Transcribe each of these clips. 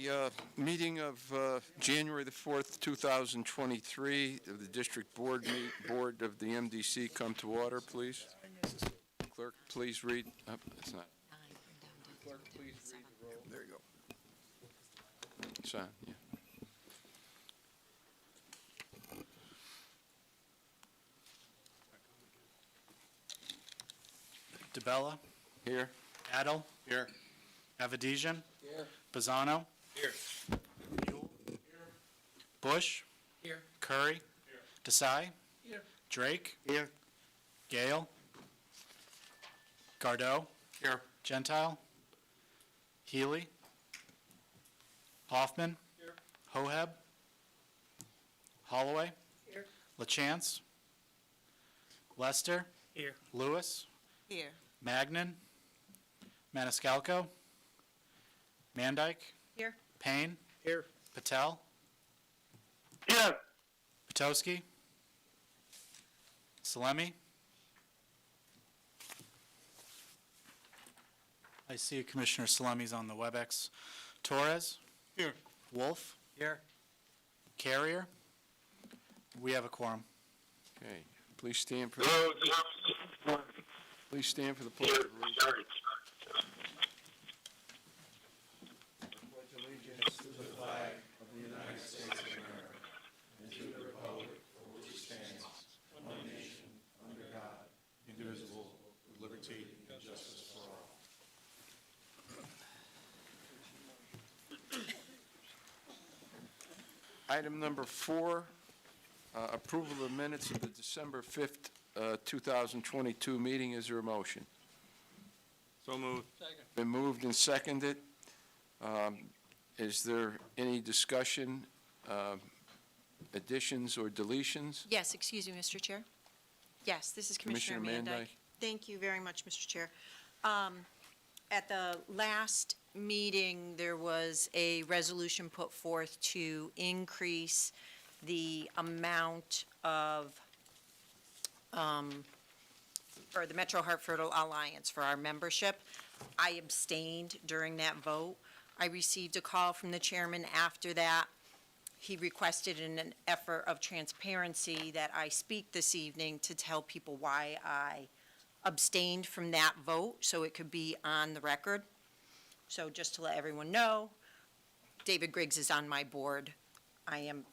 The meeting of January the 4th, 2023, of the District Board of the MDC come to order, please. Clerk, please read. It's not. Clerk, please read the roll. There you go. It's on, yeah. DeBella. Here. Adel. Here. Avedisian. Here. Pisano. Here. Buell. Bush. Here. Curry. Here. Desai. Here. Drake. Here. Gale. Gardeau. Here. Gentile. Healy. Hoffman. Here. Hoheb. Holloway. Here. LaChance. Lester. Here. Lewis. Here. Magnan. Maniscalco. Mandyke. Here. Payne. Here. Patel. Here. Potowski. Salemi. I see Commissioner Salemi's on the WebEx. Torres. Here. Wolf. Here. Carrier. We have a quorum. Okay. Please stand for the pledge of allegiance. Pledge allegiance to the flag of the United States of America and to the republic for which it stands, one nation, under God, indivisible, with liberty and justice for all. Item number 4, approval of the minutes of the December 5th, 2022 meeting. Is there a motion? So moved. Been moved and seconded. Is there any discussion, additions or deletions? Yes, excuse me, Mr. Chair. Yes, this is Commissioner Commissioner Mandyke. Thank you very much, Mr. Chair. At the last meeting, there was a resolution put forth to increase the amount of, for the Metro Hartford Alliance for our membership. I abstained during that vote. I received a call from the chairman after that. He requested in an effort of transparency that I speak this evening to tell people why I abstained from that vote, so it could be on the record. So just to let everyone know, David Griggs is on my board. I am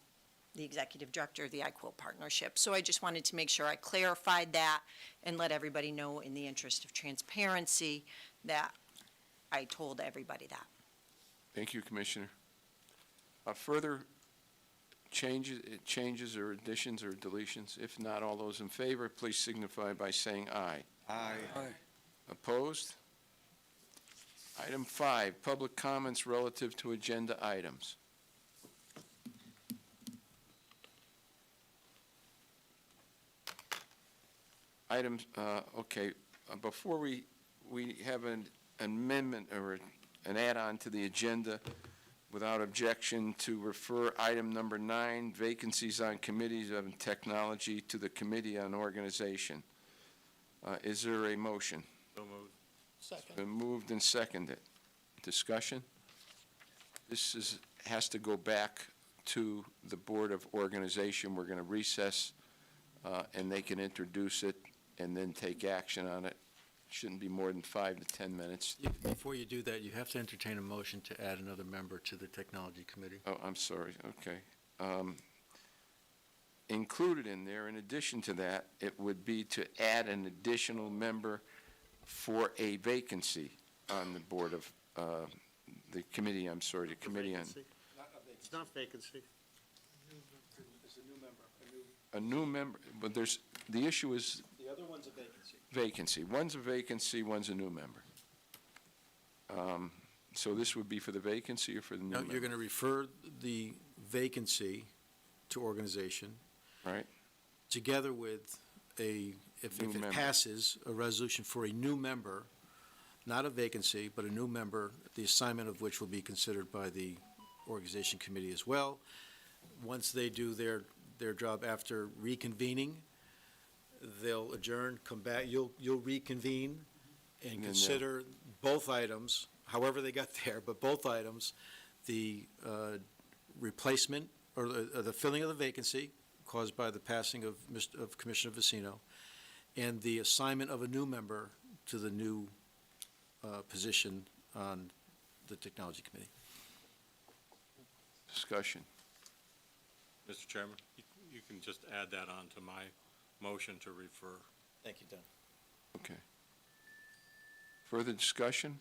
the executive director of the iQuilt Partnership. So I just wanted to make sure I clarified that and let everybody know, in the interest of transparency, that I told everybody that. Thank you, Commissioner. Further changes or additions or deletions? If not, all those in favor, please signify by saying aye. Aye. Opposed? Item 5, public comments relative to agenda items. Items, okay, before we have an amendment or an add-on to the agenda, without objection, to refer item number 9, vacancies on committees of technology, to the Committee on Organization. Is there a motion? So moved. Second. Been moved and seconded. Discussion? This has to go back to the Board of Organization. We're going to recess, and they can introduce it and then take action on it. Shouldn't be more than 5 to 10 minutes. Before you do that, you have to entertain a motion to add another member to the Technology Committee. Oh, I'm sorry. Okay. Included in there, in addition to that, it would be to add an additional member for a vacancy on the Board of, the committee, I'm sorry, the Committee on... It's not vacancy. A new member, but there's, the issue is The other one's a vacancy. vacancy. One's a vacancy, one's a new member. So this would be for the vacancy or for the new No, member? you're going to refer the vacancy to organization, Right? together with if New it member. passes, a resolution for a new member, not a vacancy, but a new member, the assignment of which will be considered by the Organization Committee as well. Once they do their job after reconvening, they'll adjourn, come back, you'll reconvene and then consider both items, however they got there, but both items, the replacement, or the filling of the vacancy caused by the passing of Commissioner Vicino, and the assignment of a new member to the new position on the Technology Committee. Discussion. Mr. Chairman, you can just add that on to my motion to refer. Thank you, Don. Okay. Further discussion?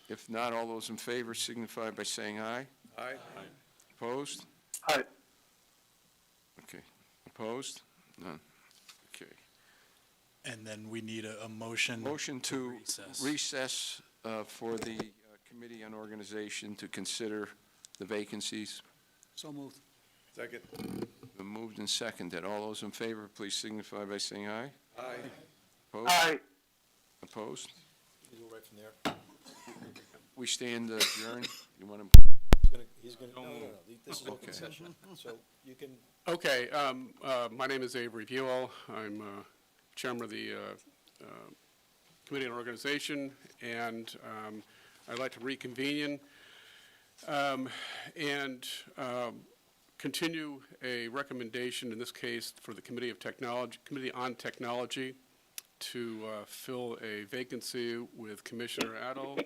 If not, all those in favor signify by saying aye. Aye. Opposed? Aye. Okay. Opposed? None. Okay. And then we need a motion. Motion to recess. recess for the Committee on Organization to consider the vacancies. So moved. Second. Been moved and seconded. All those in favor, please signify by saying aye. Aye. Opposed? Aye. Opposed? You go right from there. We stand adjourned. You want to, No, this is open Okay. session, so you can. Okay, my name is Avery Buell. I'm chairman of the Committee on Organization, and I'd like to reconvene and continue a recommendation, in this case, for the Committee on Technology to fill a vacancy with Commissioner Adel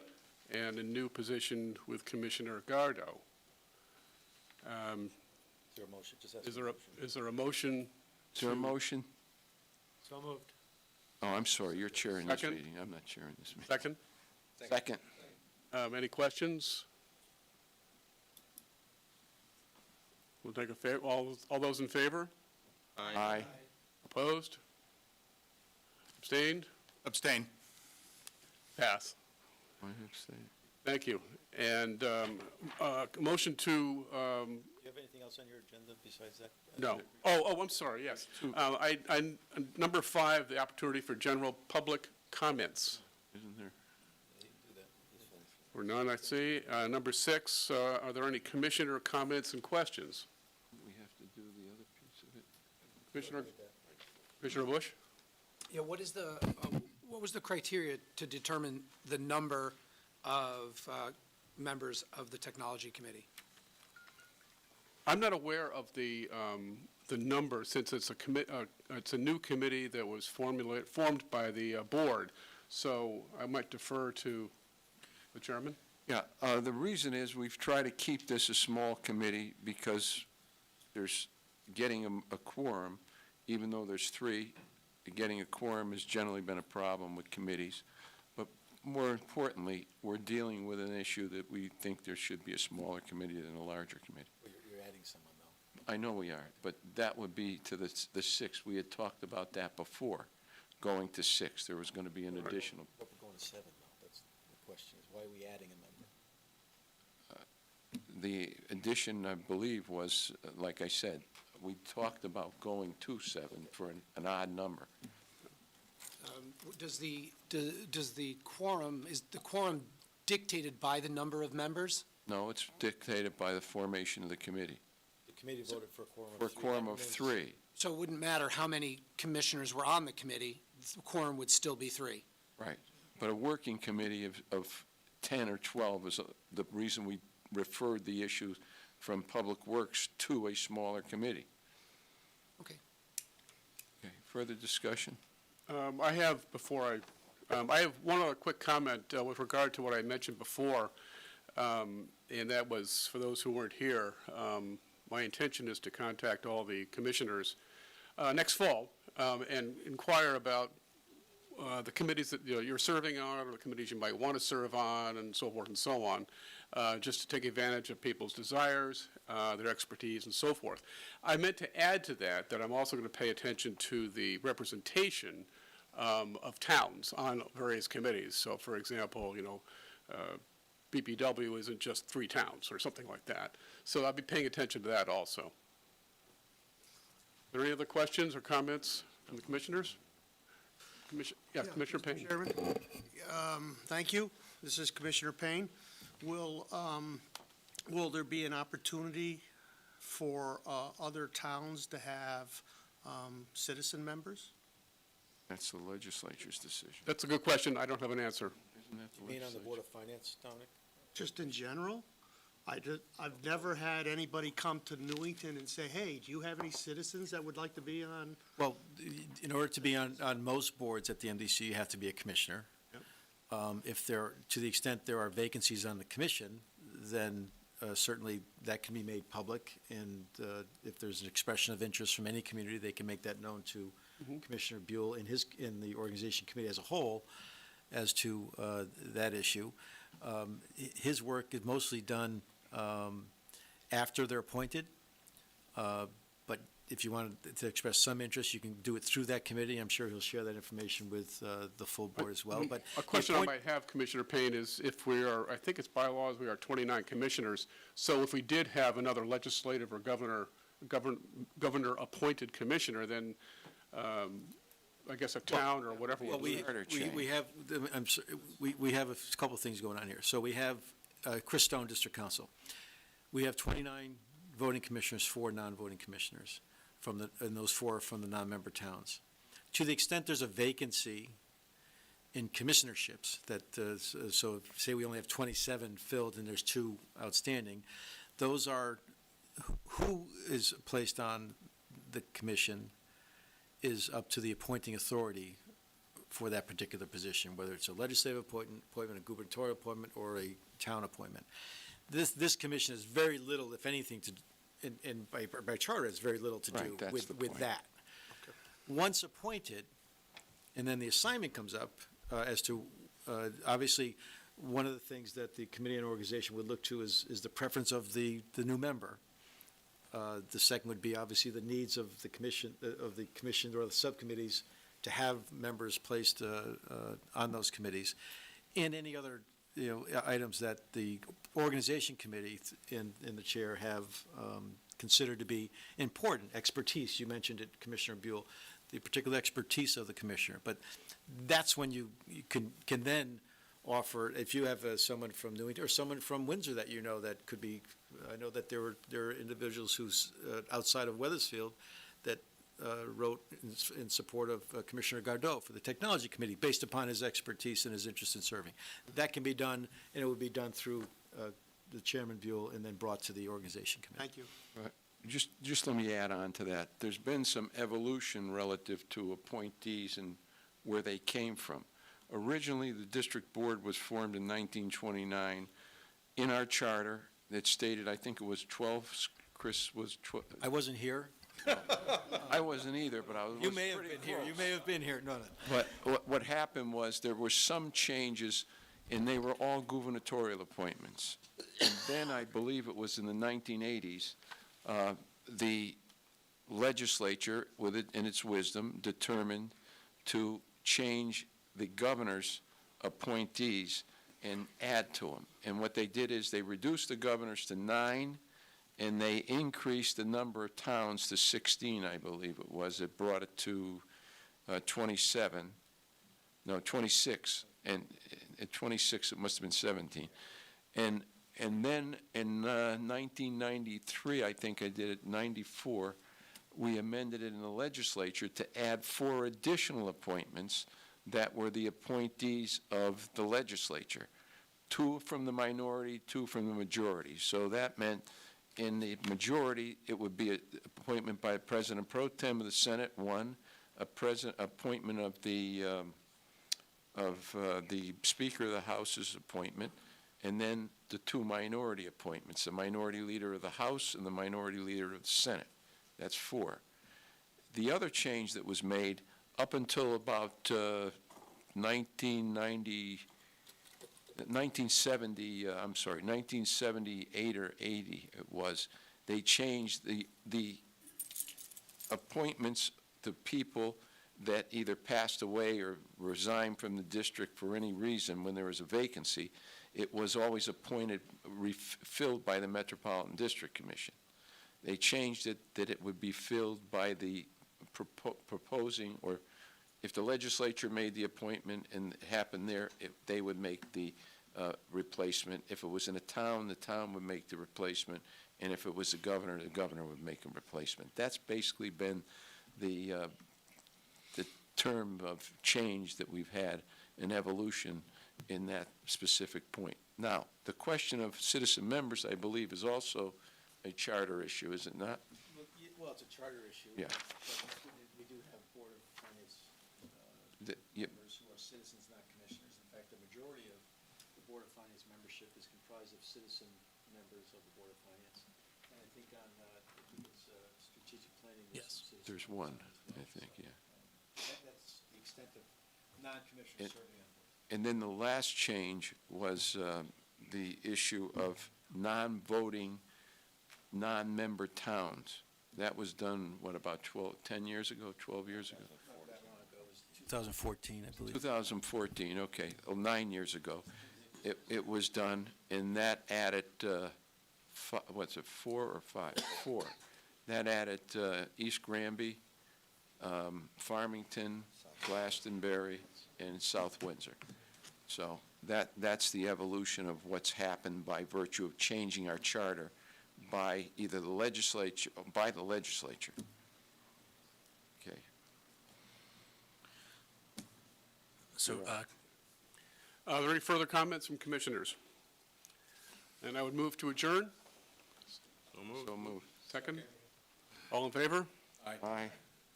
and a new position with Commissioner Gardo. Is there a motion? Just ask Is for a there a, motion. is there a motion? is there a to- motion? So moved. Oh, I'm sorry, you're chairing this Second. meeting. I'm not chairing this meeting. Second? Second. Any questions? We'll take all those in favor? Aye. Opposed? Abstained? Abstain. Pass. I abstain. Thank you. And motion to, Do you have anything else on your agenda besides that? no. I'm sorry, yes. Number 5, the opportunity for general public comments. Isn't there? You can do that. It's fine. Or none, I see. Number 6, are there any commissioner comments and questions? We have to do the other piece of it. Commissioner Bush? Yeah, what was the criteria to determine the number of members of the Technology Committee? I'm not aware of the number, since it's a new committee that was formed by the board, so I might defer to the chairman. Yeah, the reason is we've tried to keep this a small committee because there's getting a quorum, even though there's 3, getting a quorum has generally been a problem with committees. But more importantly, we're dealing with an issue that we think there should be a smaller committee than a larger committee. Well, you're adding someone, though. I know we are, but that would be to the 6. We had talked about that before, going to 6. There was going to be an additional. But we're going to 7, though. That's the question, is why are we adding a member? The addition, I believe, was, like I said, we talked about going to 7 for an odd number. Does the quorum, is the quorum dictated by the number of members? No, it's dictated by the formation of the committee. The committee voted for a quorum of For a 3. quorum That of remains- 3, So it wouldn't matter how many commissioners were on the committee, the quorum would still be 3. right. But a working committee of 10 or 12 is the reason we referred the issue from Public Works to a smaller committee. Okay. Okay, further discussion? I have one other quick comment with regard to what I mentioned before, and that was, for those who weren't here, my intention is to contact all the commissioners next fall and inquire about the committees that you're serving on, or the committees you might want to serve on, and so forth and so on, just to take advantage of people's desires, their expertise, and so forth. I meant to add to that I'm also going to pay attention to the representation of towns on various committees. So, for example, BPW isn't just 3 towns or something like that. So I'll be paying attention to that also. Are there any other questions or comments from the commissioners? Commissioner Payne. Mr. Chairman, thank you. This is Commissioner Payne. Will there be an opportunity for other towns to have citizen members? That's the legislature's decision. That's a good question. I don't have an answer. Isn't that the You mean on the legislature? Board of Finance, Dominic? Just in general? I've never had anybody come to Newington and say, hey, do you have any citizens that would like to be on? Well, in order to be on most boards at the MDC, you have to be a commissioner. If there, to the extent there are vacancies on the commission, then certainly that can be made public, and if there's an expression of interest from any community, they can make that known to Commissioner Buell in the organization committee as a whole as to that issue. His work is mostly done after they're appointed, but if you wanted to express some interest, you can do it through that committee. I'm sure he'll share that information with the full board as well, but. A question I might have, Commissioner Payne, is if we are, I think it's bylaws, we are 29 commissioners, so if we did have another legislative or governor-appointed commissioner, then I guess a town or whatever. Well, we have, we have a couple of things going on here. So we have Chris Stone, District Council. We have 29 voting commissioners, 4 non-voting commissioners, and those 4 are from the non-member towns. To the extent there's a vacancy in commissionerships, so say we only have 27 filled and there's 2 outstanding, those are, who is placed on the commission is up to the appointing authority for that particular position, whether it's a legislative appointment, a gubernatorial appointment, or a town appointment. This commission has very little, if anything, and by charter, it's very little to do with that. Once appointed, and then the assignment comes up as to, obviously, one of the things that the committee and organization would look to is the preference of the new member. The second would be obviously the needs of the commission or the subcommittees to have members placed on those committees, and any other items that the organization committee and the chair have considered to be important. Expertise, you mentioned it, Commissioner Buell, the particular expertise of the commissioner. But that's when you can then offer, if you have someone from Newington or someone from Windsor that you know that could be, I know that there are individuals who's outside of Weathersfield that wrote in support of Commissioner Gardeau for the Technology Committee based upon his expertise and his interest in serving. That can be done, and it would be done through the Chairman Buell and then brought to the Organization Committee. Thank you. Just let me add on to that. There's been some evolution relative to appointees and where they came from. Originally, the district board was formed in 1929. In our charter, it stated, I think it was 12, Chris was 12. I wasn't here. I wasn't either, but I was You may have pretty been here. You close. may have been here. No. But what happened was there were some changes, and they were all gubernatorial appointments. And then I believe it was in the 1980s, the legislature, with it in its wisdom, determined to change the governor's appointees and add to them. And what they did is they reduced the governors to 9, and they increased the number of towns to 16, I believe it was. It brought it to 26. And at 26, it must have been 17. And then in 1993, I think I did it, 94, we amended it in the legislature to add 4 additional appointments that were the appointees of the legislature. 2 from the minority, 2 from the majority. So that meant in the majority, it would be an appointment by a President Pro Tem of the Senate, 1, appointment of the Speaker of the House's appointment, and then the 2 minority appointments, the minority leader of the House and the minority leader of the Senate. That's 4. The other change that was made up until about 1978 or 80 it was, they changed the appointments to people that either passed away or resigned from the district for any reason when there was a vacancy. It was always appointed, filled by the Metropolitan District Commission. They changed it that it would be filled by the proposing, or if the legislature made the appointment and it happened there, they would make the replacement. If it was in a town, the town would make the replacement. And if it was the governor would make a replacement. That's basically been the term of change that we've had, an evolution in that specific point. Now, the question of citizen members, I believe, is also a charter issue, is it not? Well, it's a charter issue. Yeah. But we do have Board of Finance Yep. members who are citizens, not commissioners. In fact, the majority of the Board of Finance membership is comprised of citizen members of the Board of Finance. And I think on, strategic planning, there's Yes. some citizen There's members one, on it as well. I think, So, yeah. That's the extent of non-commissioners It- serving on board. And then the last change was the issue of non-voting, non-member towns. That was done, what, about 10 years ago, 12 years ago? Not that long ago, it was 2014, I believe. 2014, okay, 9 years ago. It was done, and that added, what's it, 4 or 5? 4. That added East Granby, Farmington, Glastonbury, and South Windsor. So that's the evolution of what's happened by virtue of changing our charter by either the legislature, by the legislature. Okay. So, Are there any further comments from commissioners? And I would move to adjourn. So moved. So moved. Second? All in favor? Aye.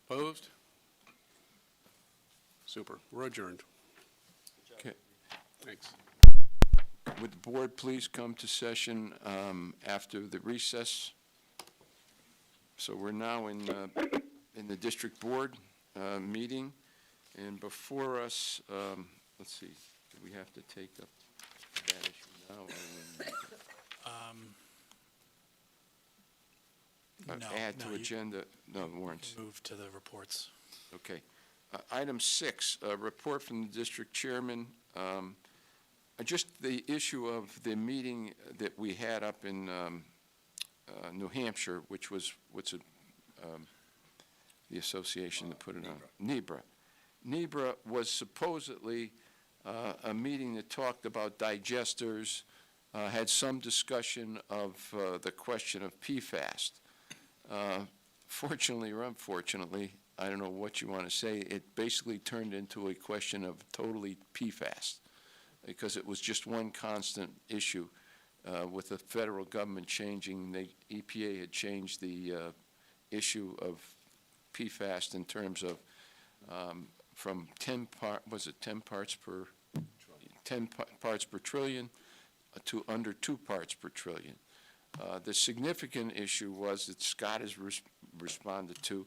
Opposed? Super. We're adjourned. Okay. Thanks. Would the board please come to session after the recess? So we're now in the district board meeting, and before us, let's see, do we have to take up that issue now? no, Add to no, you agenda, no, warrants. move to the reports. Okay. Item 6, report from the district chairman. Just the issue of the meeting that we had up in New Hampshire, which was, the association that put it on? NEBRA. NEBRA was supposedly a meeting that talked about digesters, had some discussion of the question of PFAS. Fortunately or unfortunately, I don't know what you want to say, it basically turned into a question of totally PFAS, because it was just one constant issue with the federal government changing. The EPA had changed the issue of PFAS in terms of from 10 parts per 10 parts per trillion to under 2 parts per trillion. The significant issue was that Scott has responded to.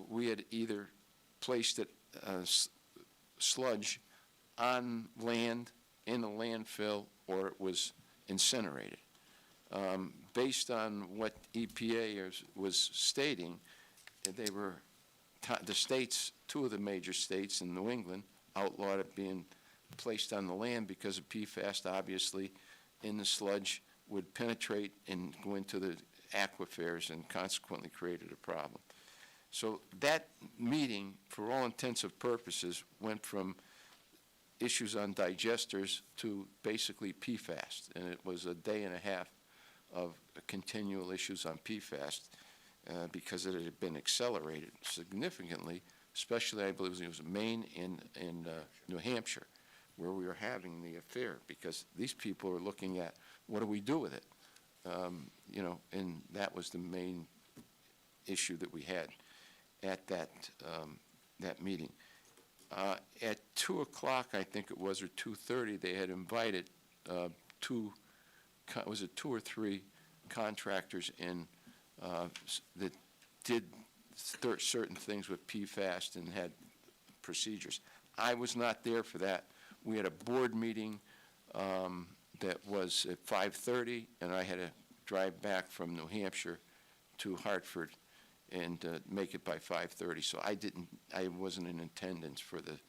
We had either placed it sludge on land in a landfill, or it was incinerated. Based on what EPA was stating, they were, the states, 2 of the major states in New England outlawed it being placed on the land because of PFAS, obviously, in the sludge would penetrate and go into the aquifers and consequently created a problem. So that meeting, for all intents and purposes, went from issues on digesters to basically PFAS, and it was a day and a half of continual issues on PFAS because it had been accelerated significantly, especially, I believe it was Maine and New Hampshire, where we were having the affair, because these people are looking at, what do we do with it? And that was the main issue that we had at that meeting. At 2 o'clock, I think it was, or 2:30, they had invited 2 or 3 contractors in that did certain things with PFAS and had procedures. I was not there for that. We had a board meeting that was at 5:30, and I had to drive back from New Hampshire to Hartford and make it by 5:30. So I wasn't in attendance for the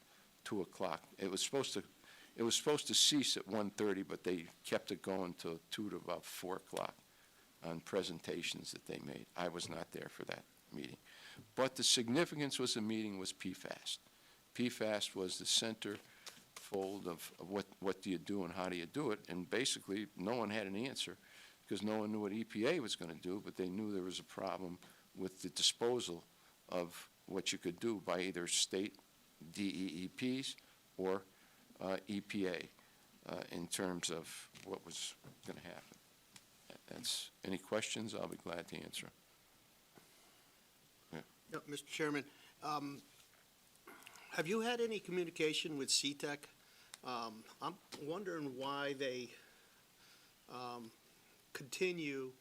2 o'clock. It was supposed to cease at 1:30, but they kept it going till 2 to about 4 o'clock on presentations that they made. I was not there for that meeting. But the significance was the meeting was PFAS. PFAS was the centerfold of what do you do and how do you do it, and basically no one had an answer because no one knew what EPA was going to do, but they knew there was a problem with the disposal of what you could do by either state DEEPs or EPA. in terms of what was going to happen. Any questions? I'll be glad to answer. No, Mr. Chairman, have you had any communication with CTEC? I'm wondering why they continue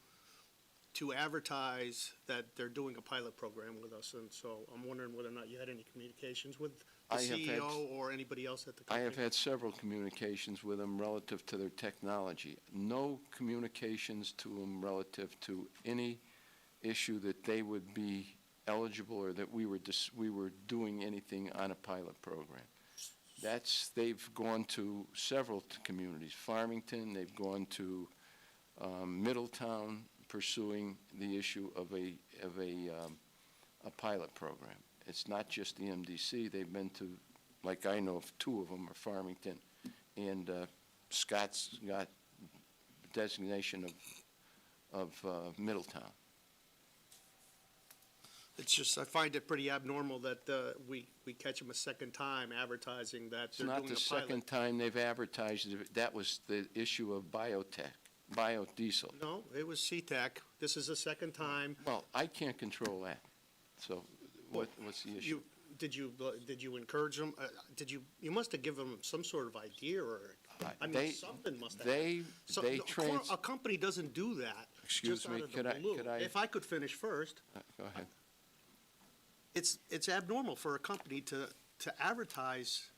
to advertise that they're doing a pilot program with us, and so I'm wondering whether or not you had any communications with the I have had- CEO or anybody else at the I company? have had several communications with them relative to their technology. No communications to them relative to any issue that they would be eligible or that we were doing anything on a pilot program. They've gone to several communities, Farmington, they've gone to Middletown, pursuing the issue of a pilot program. It's not just the MDC, they've been to, like I know of two of them, are Farmington, and Scott's got designation of Middletown. It's just, I find it pretty abnormal that we catch them a second time advertising that It's they're not doing the a pilot. second time they've advertised it. That was the issue of biodiesel. No, it was CTEC. This is the second time. Well, I can't control that. So what's the issue? Did you encourage them? You must have given them some sort of idea or, I mean, something must have happened. A company doesn't do that Excuse just me, out of the could blue. I- If I could finish first, Go ahead. it's abnormal for a company to advertise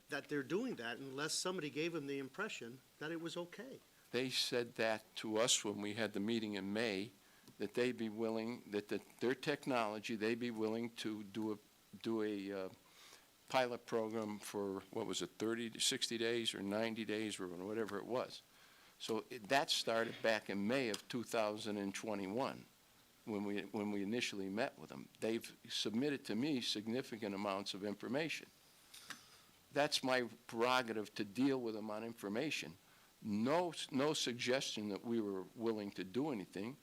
that they're doing that unless somebody gave them the impression that it was okay. They said that to us when we had the meeting in May, that they'd be willing, that their technology, they'd be willing to do a pilot program for, what was it, 30 to 60 days or 90 days or whatever it was. So that started back in May of 2021, when we initially met with them. They've submitted to me significant amounts of information. That's my prerogative to deal with them on information. No suggestion that we were willing to do anything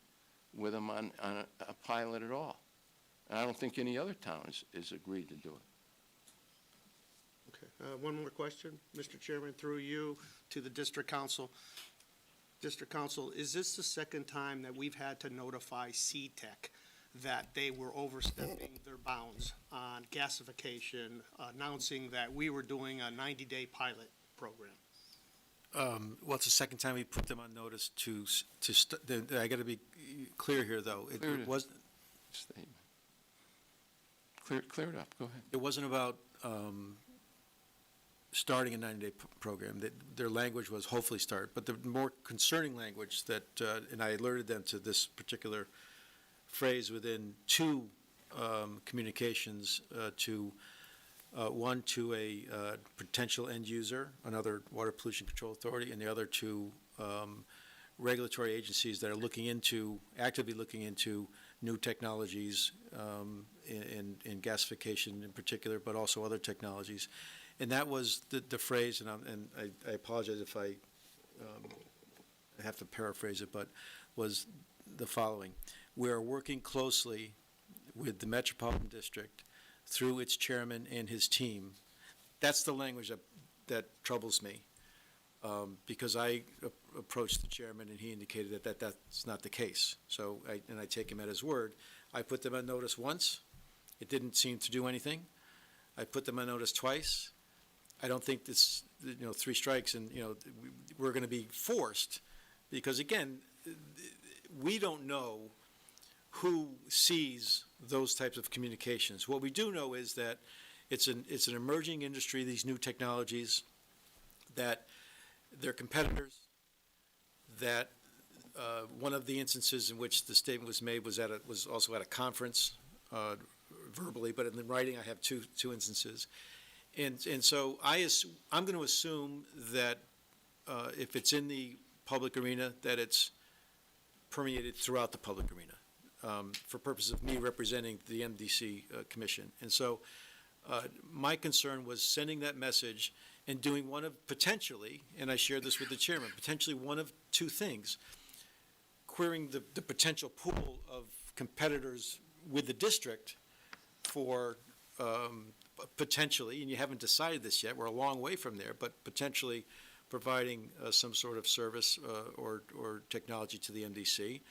with them on a pilot at all. And I don't think any other town has agreed to do it. Okay, one more question, Mr. Chairman, through you to the district council. District council, is this the second time that we've had to notify CTEC that they were overstepping their bounds on gasification, announcing that we were doing a 90-day pilot program? Well, it's the second time we put them on notice I got to be clear here, though. Clear It it. was, Statement. Clear it up, go ahead. it wasn't about starting a 90-day program. Their language was hopefully start, but the more concerning language that, and I alerted them to this particular phrase within two communications one to a potential end user, another Water Pollution Control Authority, and the other to regulatory agencies that are actively looking into new technologies in gasification in particular, but also other technologies. And that was the phrase, and I apologize if I have to paraphrase it, but was the following. We are working closely with the Metropolitan District through its chairman and his team. That's the language that troubles me, because I approached the chairman and he indicated that that's not the case. So, I take him at his word. I put them on notice once. It didn't seem to do anything. I put them on notice twice. I don't think this, three strikes and, we're going to be forced, because again, we don't know who sees those types of communications. What we do know is that it's an emerging industry, these new technologies, that they're competitors, that one of the instances in which the statement was made was also at a conference, verbally, but in the writing I have two instances. And so I'm going to assume that if it's in the public arena, that it's permeated throughout the public arena. For purposes of me representing the MDC Commission. And so my concern was sending that message and doing one of potentially, and I shared this with the chairman, potentially one of two things: querying the potential pool of competitors with the district for potentially, and you haven't decided this yet, we're a long way from there, but potentially providing some sort of service or technology to the MDC.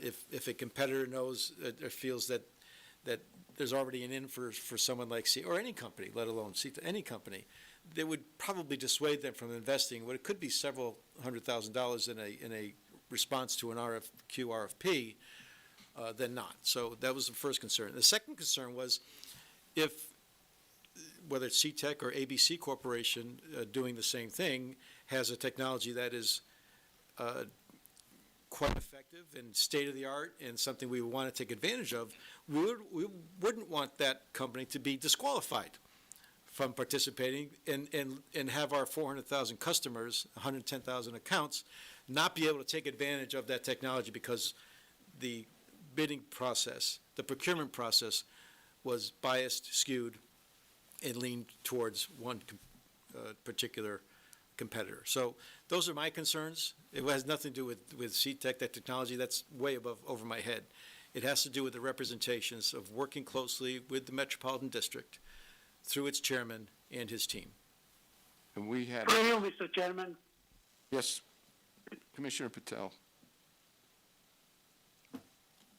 If a competitor knows or feels that there's already an in for someone like C, or any company, let alone C, any company, they would probably dissuade them from investing what it could be several $100,000 in a response to an RFQ, RFP, than not. So that was the first concern. The second concern was if, whether it's C-Tech or ABC Corporation doing the same thing, has a technology that is quite effective and state-of-the-art and something we want to take advantage of, we wouldn't want that company to be disqualified from participating and have our 400,000 customers, 110,000 accounts, not be able to take advantage of that technology because the bidding process, the procurement process was biased, skewed, and leaned towards one particular competitor. So those are my concerns. It has nothing to do with C-Tech, that technology, that's way over my head. It has to do with the representations of working closely with the Metropolitan District through its chairman and his team. And we had, Through you, Mr. Chairman. yes, Commissioner Patel.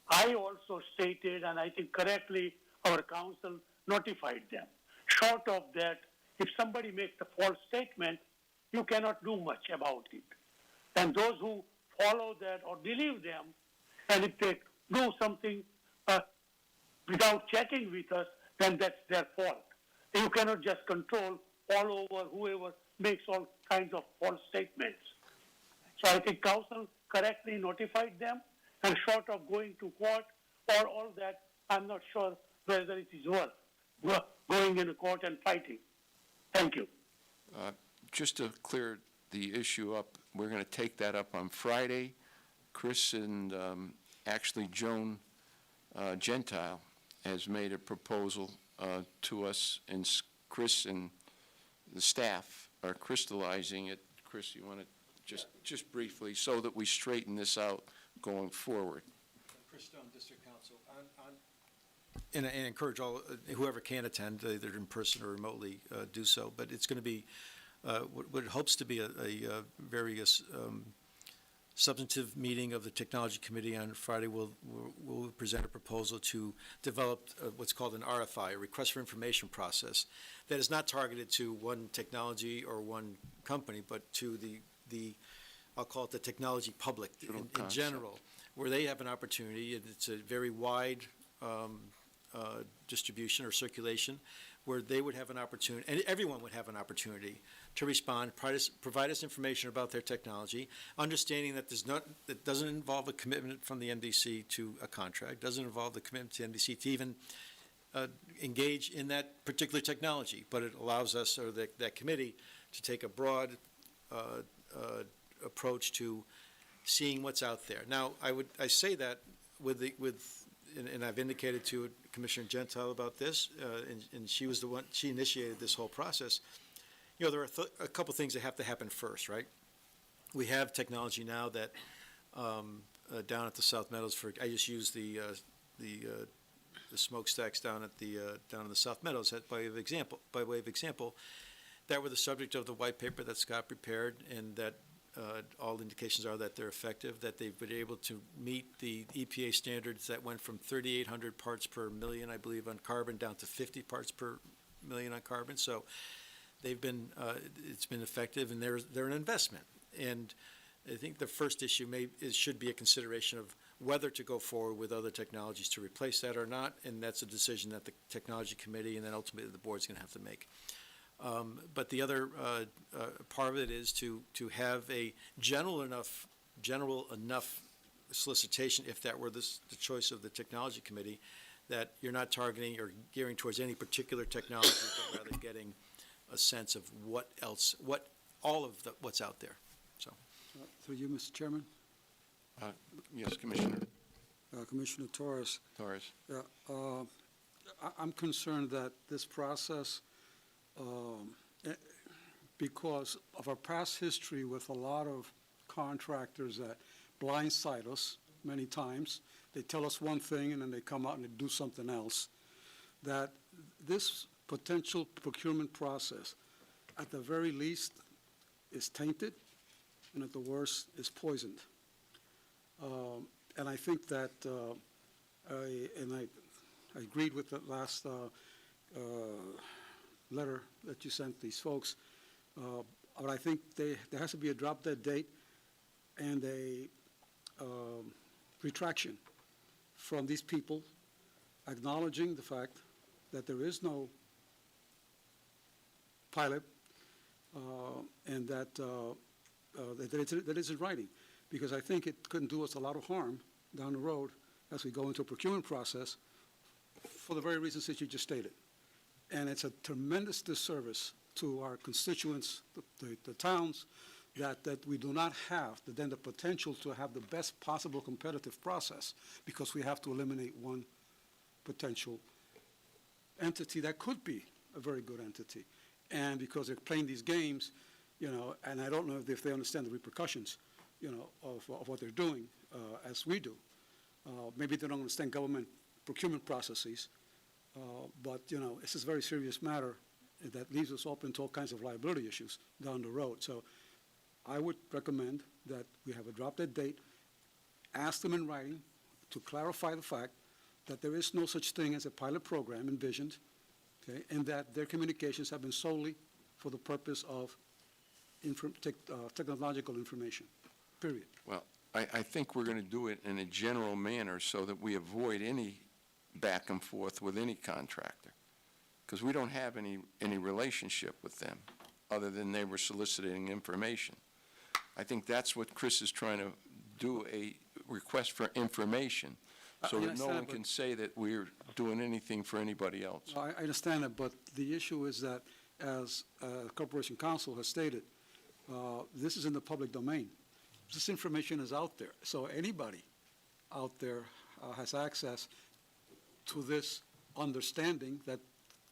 I also stated, and I think correctly, our council notified them. Short of that, if somebody makes a false statement, you cannot do much about it. And those who follow that or believe them, and if they do something without checking with us, then that's their fault. You cannot just control all over whoever makes all kinds of false statements. So I think council correctly notified them, and short of going to court or all that, I'm not sure whether it is worth going in a court and fighting. Thank you. Just to clear the issue up, we're going to take that up on Friday. Chris and actually Joan Gentile has made a proposal to us, and Chris and the staff are crystallizing it. Chris, you want to just briefly, so that we straighten this out going forward? Chris Stone, District Council, and encourage all, whoever can attend, either in person or remotely, do so. But it's going to be what hopes to be a very substantive meeting of the Technology Committee on Friday. We'll present a proposal to develop what's called an RFI, a request for information process, that is not targeted to one technology or one company, but to the I'll call it the technology public in general, where they have an opportunity, and it's a very wide distribution or circulation, where they would have an opportunity, and everyone would have an opportunity to respond, provide us information about their technology, understanding that that doesn't involve a commitment from the MDC to a contract, doesn't involve the commitment to the MDC to even engage in that particular technology, but it allows us, or that committee, to take a broad approach to seeing what's out there. Now, I say that and I've indicated to Commissioner Gentile about this, and she was the one, she initiated this whole process. You know, there are a couple things that have to happen first, right? We have technology now that down at the South Meadows, I just use the smokestacks down in the South Meadows by way of example, that were the subject of the white paper that Scott prepared, and that all indications are that they're effective, that they've been able to meet the EPA standards that went from 3,800 parts per million, I believe, on carbon, down to 50 parts per million on carbon. So they've been, it's been effective, and they're an investment. And I think the first issue should be a consideration of whether to go forward with other technologies to replace that or not, and that's a decision that the Technology Committee and then ultimately the board's going to have to make. But the other part of it is to have a general enough solicitation, if that were the choice of the Technology Committee, that you're not targeting or gearing towards any particular technology, but rather getting a sense of what's out there. So, Through you, Mr. Chairman. Yes, Commissioner Commissioner Torres. Torres. I'm concerned that this process, because of our past history with a lot of contractors that blindside us many times, they tell us one thing and then they come out and they do something else, that this potential procurement process, at the very least, is tainted, and at the worst is poisoned. And I think that, I agreed with the last letter that you sent these folks, but I think there has to be a drop-dead date and a retraction from these people acknowledging the fact that there is no pilot and that it is in writing. Because I think it couldn't do us a lot of harm down the road as we go into a procurement process for the very reasons that you just stated. And it's a tremendous disservice to our constituents, the towns, that we do not have the potential to have the best possible competitive process because we have to eliminate one potential entity that could be a very good entity. And because they're playing these games, and I don't know if they understand the repercussions, of what they're doing, as we do. Maybe they don't understand government procurement processes, but, this is a very serious matter that leaves us open to all kinds of liability issues down the road. So I would recommend that we have a drop-dead date, ask them in writing to clarify the fact that there is no such thing as a pilot program envisioned, okay, and that their communications have been solely for the purpose of technological information, period. Well, I think we're going to do it in a general manner so that we avoid any back and forth with any contractor, because we don't have any relationship with them other than they were soliciting information. I think that's what Chris is trying to do, a request for information, so that no one can say that we're doing anything for anybody else. I understand that, but the issue is that, as Corporation Counsel has stated, this is in the public domain. This information is out there, so anybody out there has access to this understanding that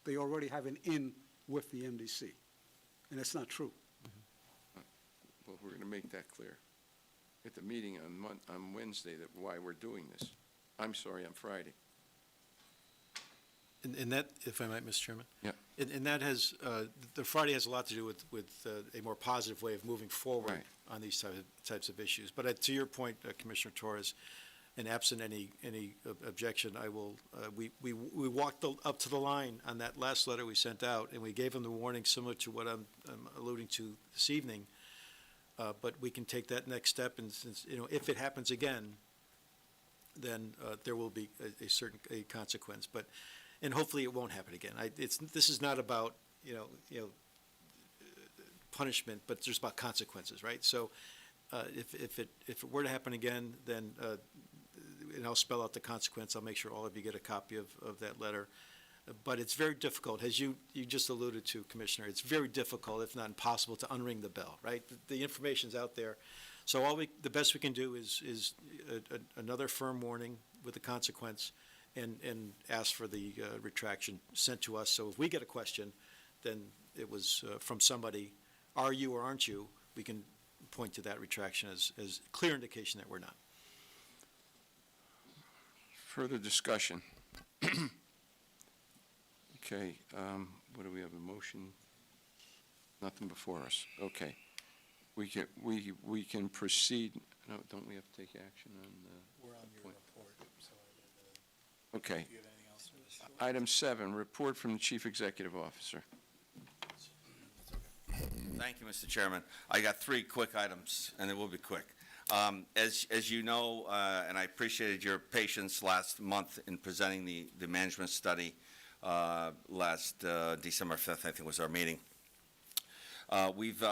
they already have an in with the MDC, and it's not true. Well, we're going to make that clear at the meeting on Wednesday, that why we're doing this. I'm sorry, on Friday. And that, if I might, Mr. Chairman? Yeah. And that has, the Friday has a lot to do with a more positive way of moving forward Right. on these types of issues. But to your point, Commissioner Torres, and absent any objection, I will, we walked up to the line on that last letter we sent out, and we gave them the warning similar to what I'm alluding to this evening. But we can take that next step, and since, if it happens again, then there will be a consequence. But, and hopefully it won't happen again. This is not about, punishment, but just about consequences, right? So if it were to happen again, then, and I'll spell out the consequence, I'll make sure all of you get a copy of that letter. But it's very difficult, as you just alluded to, Commissioner, it's very difficult, if not impossible, to unring the bell, right? The information's out there. So the best we can do is another firm warning with a consequence, and ask for the retraction sent to us. So if we get a question, then it was from somebody, are you or aren't you, we can point to that retraction as clear indication that we're not. Further discussion. Okay, what do we have, a motion? Nothing before us. Okay. We can proceed. No, don't we have to take action on We're on your point? report, so Okay. do you have anything else? Item 7, report from the Chief Executive Officer. Thank you, Mr. Chairman. I got 3 quick items, and it will be quick. As you know, and I appreciated your patience last month in presenting the management study last December 5th, I think was our meeting. We've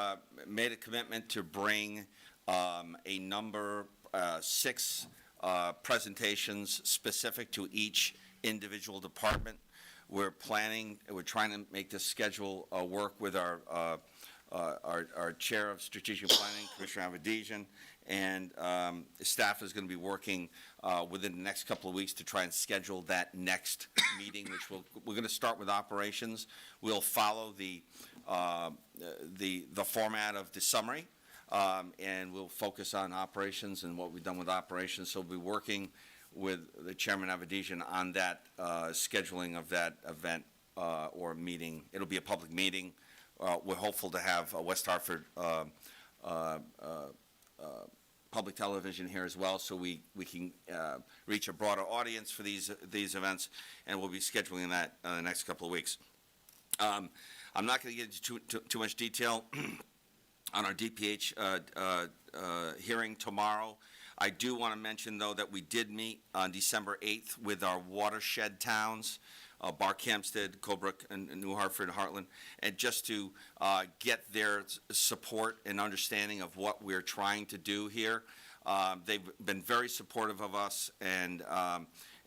made a commitment to bring a number, 6 presentations specific to each individual department. We're trying to make this schedule work with our Chair of Strategic Planning, Commissioner Avedisian, and staff is going to be working within the next couple of weeks to try and schedule that next meeting, which we're going to start with operations. We'll follow the format of the summary, and we'll focus on operations and what we've done with operations. So we'll be working with the Chairman Avedisian on that scheduling of that event or meeting. It'll be a public meeting. we're hopeful to have West Hartford public television here as well, so we can reach a broader audience for these events, and we'll be scheduling that in the next couple of weeks. I'm not going to get into too much detail on our DPH hearing tomorrow. I do want to mention, though, that we did meet on December 8th with our watershed towns, Barkhamsted, Colebrook, and New Hartford, Heartland, and just to get their support and understanding of what we're trying to do here. They've been very supportive of us, and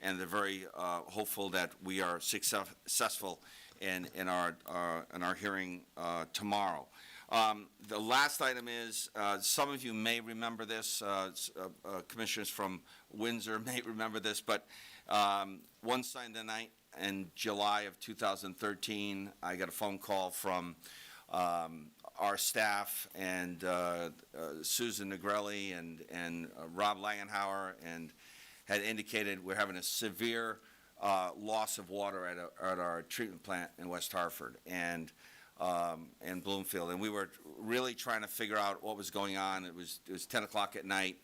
they're very hopeful that we are successful in our hearing tomorrow. The last item is, some of you may remember this, commissioners from Windsor may remember this, but one Sunday night in July of 2013, I got a phone call from our staff and Susan Negrelli and Rob Langenhauer, and had indicated we're having a severe loss of water at our treatment plant in West Hartford and Bloomfield, and we were really trying to figure out what was going on. It was 10 o'clock at night.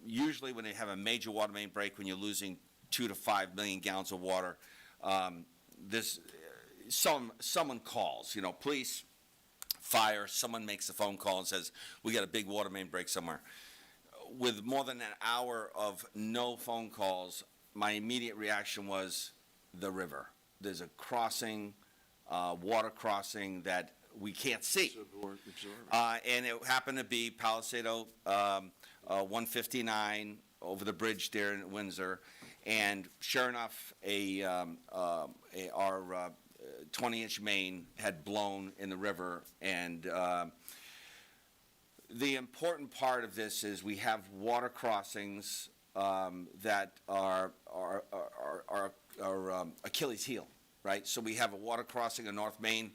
Usually when they have a major water main break, when you're losing 2 to 5 million gallons of water, someone calls, police, fire, someone makes a phone call and says, we got a big water main break somewhere. With more than an hour of no phone calls, my immediate reaction was the river. There's a crossing, water crossing that we can't see. And it happened to be Palisado 159 over the bridge there in Windsor. And sure enough, our 20-inch main had blown in the river. And the important part of this is we have water crossings that are Achilles' heel, right? So we have a water crossing, a North Main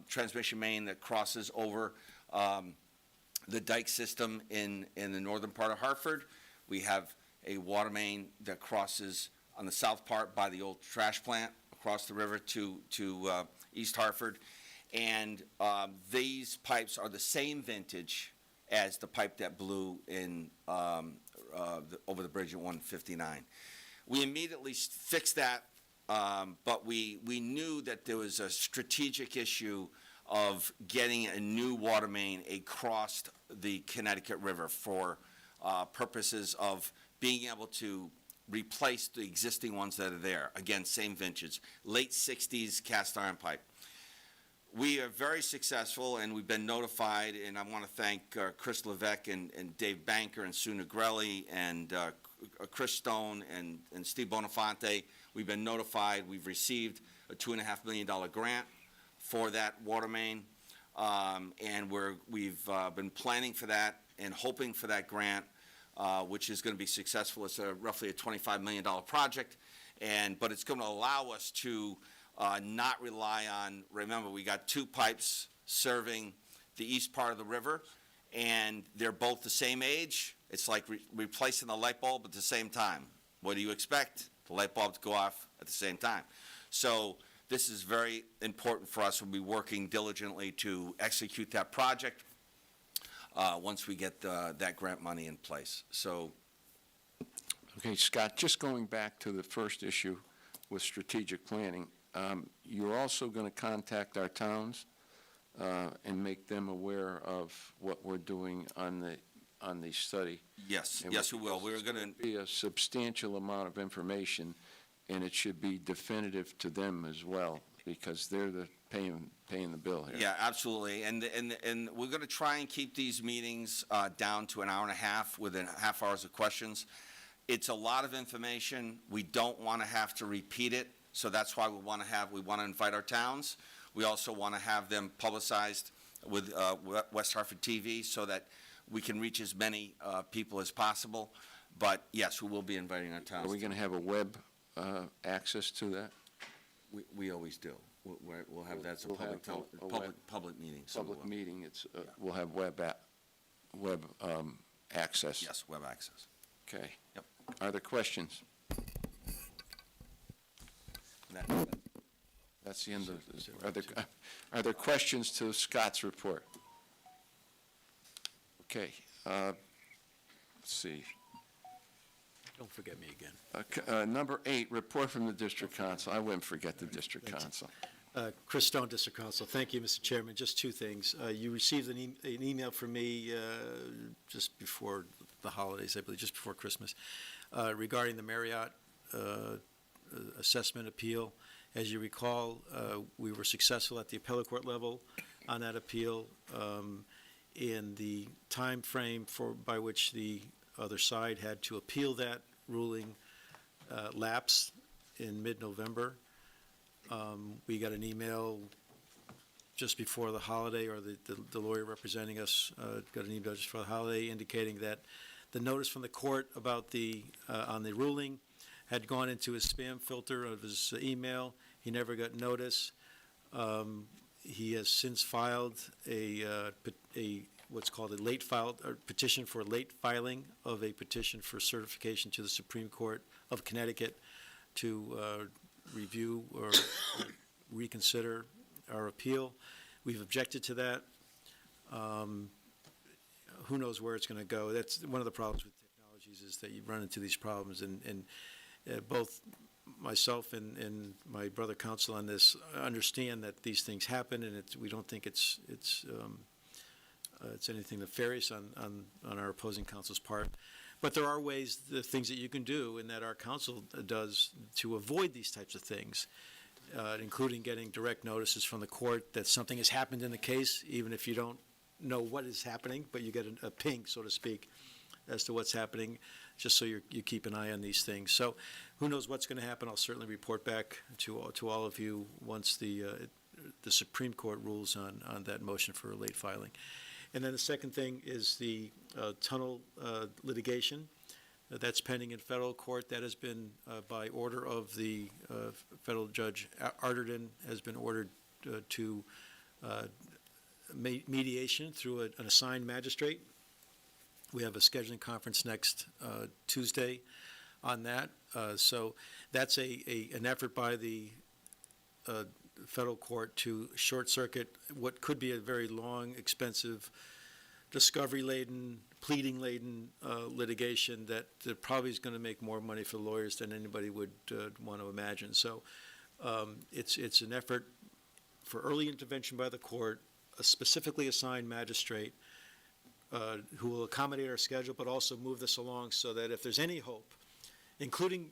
transmission main that crosses over the dike system in the northern part of Hartford. We have a water main that crosses on the south part by the old trash plant across the river to East Hartford. And these pipes are the same vintage as the pipe that blew in over the bridge at 159. We immediately fixed that, but we knew that there was a strategic issue of getting a new water main across the Connecticut River for purposes of being able to replace the existing ones that are there. Again, same vintage, late 60s cast iron pipe. We are very successful, and we've been notified, and I want to thank Chris Levesque and Dave Banker and Sue Negrelli and Chris Stone and Steve Bonafante. We've been notified. We've received a $2.5 million grant for that water main, and we've been planning for that and hoping for that grant, which is going to be successful. It's roughly a $25 million project, but it's going to allow us to not rely on, remember, we got two pipes serving the east part of the river, and they're both the same age. It's like replacing the light bulb at the same time. What do you expect? The light bulb to go off at the same time. So this is very important for us. We'll be working diligently to execute that project once we get that grant money in place. So, Okay, Scott, just going back to the first issue with strategic planning, you're also going to contact our towns and make them aware of what we're doing on the study. yes, And yes, we will. We're going to be a substantial amount of information, and it should be definitive to them as well, because they're the paying the bill here. Yeah, absolutely. And we're going to try and keep these meetings down to an hour and a half with half hours of questions. It's a lot of information. We don't want to have to repeat it, so that's why we want to invite our towns. We also want to have them publicized with West Hartford TV so that we can reach as many people as possible. But yes, we will be inviting our towns. Are we going to have a web access to that? We always do. We'll have that as a We'll public have a web- public meeting. so Public we'll- meeting, we'll have web access. Yes, web access. Okay. Yep. Are there questions? That- That's the end of, are there questions to Scott's report? Okay, let's see. Don't forget me again. Number 8, report from the district council. I wouldn't forget the district council. Chris Stone, District Council. Thank you, Mr. Chairman. Just two things. You received an email from me just before the holidays, I believe, just before Christmas, regarding the Marriott assessment appeal. As you recall, we were successful at the appellate court level on that appeal. In the time frame by which the other side had to appeal that ruling lapsed in mid-November. We got an email just before the holiday, or the lawyer representing us got an email just before the holiday indicating that the notice from the court about on the ruling had gone into his spam filter of his email. He never got notice. He has since filed what's called a petition for late filing of a petition for certification to the Supreme Court of Connecticut to review or reconsider our appeal. We've objected to that. Who knows where it's going to go? That's one of the problems with technologies, is that you run into these problems, and both myself and my brother counsel on this understand that these things happen, and we don't think it's anything nefarious on our opposing counsel's part. But there are ways, the things that you can do, and that our counsel does to avoid these types of things, including getting direct notices from the court that something has happened in the case, even if you don't know what is happening, but you get a ping, so to speak, as to what's happening, just so you keep an eye on these things. So who knows what's going to happen? I'll certainly report back to all of you once the Supreme Court rules on that motion for a late filing. And then the second thing is the tunnel litigation. That's pending in federal court. That has been, by order of the federal judge, Arterton, has been ordered to mediation through an assigned magistrate. We have a scheduling conference next Tuesday on that. So that's an effort by the federal court to short-circuit what could be a very long, expensive, discovery-laden, pleading-laden litigation that probably is going to make more money for lawyers than anybody would want to imagine. So it's an effort for early intervention by the court, a specifically assigned magistrate who will accommodate our schedule, but also move this along so that if there's any hope, including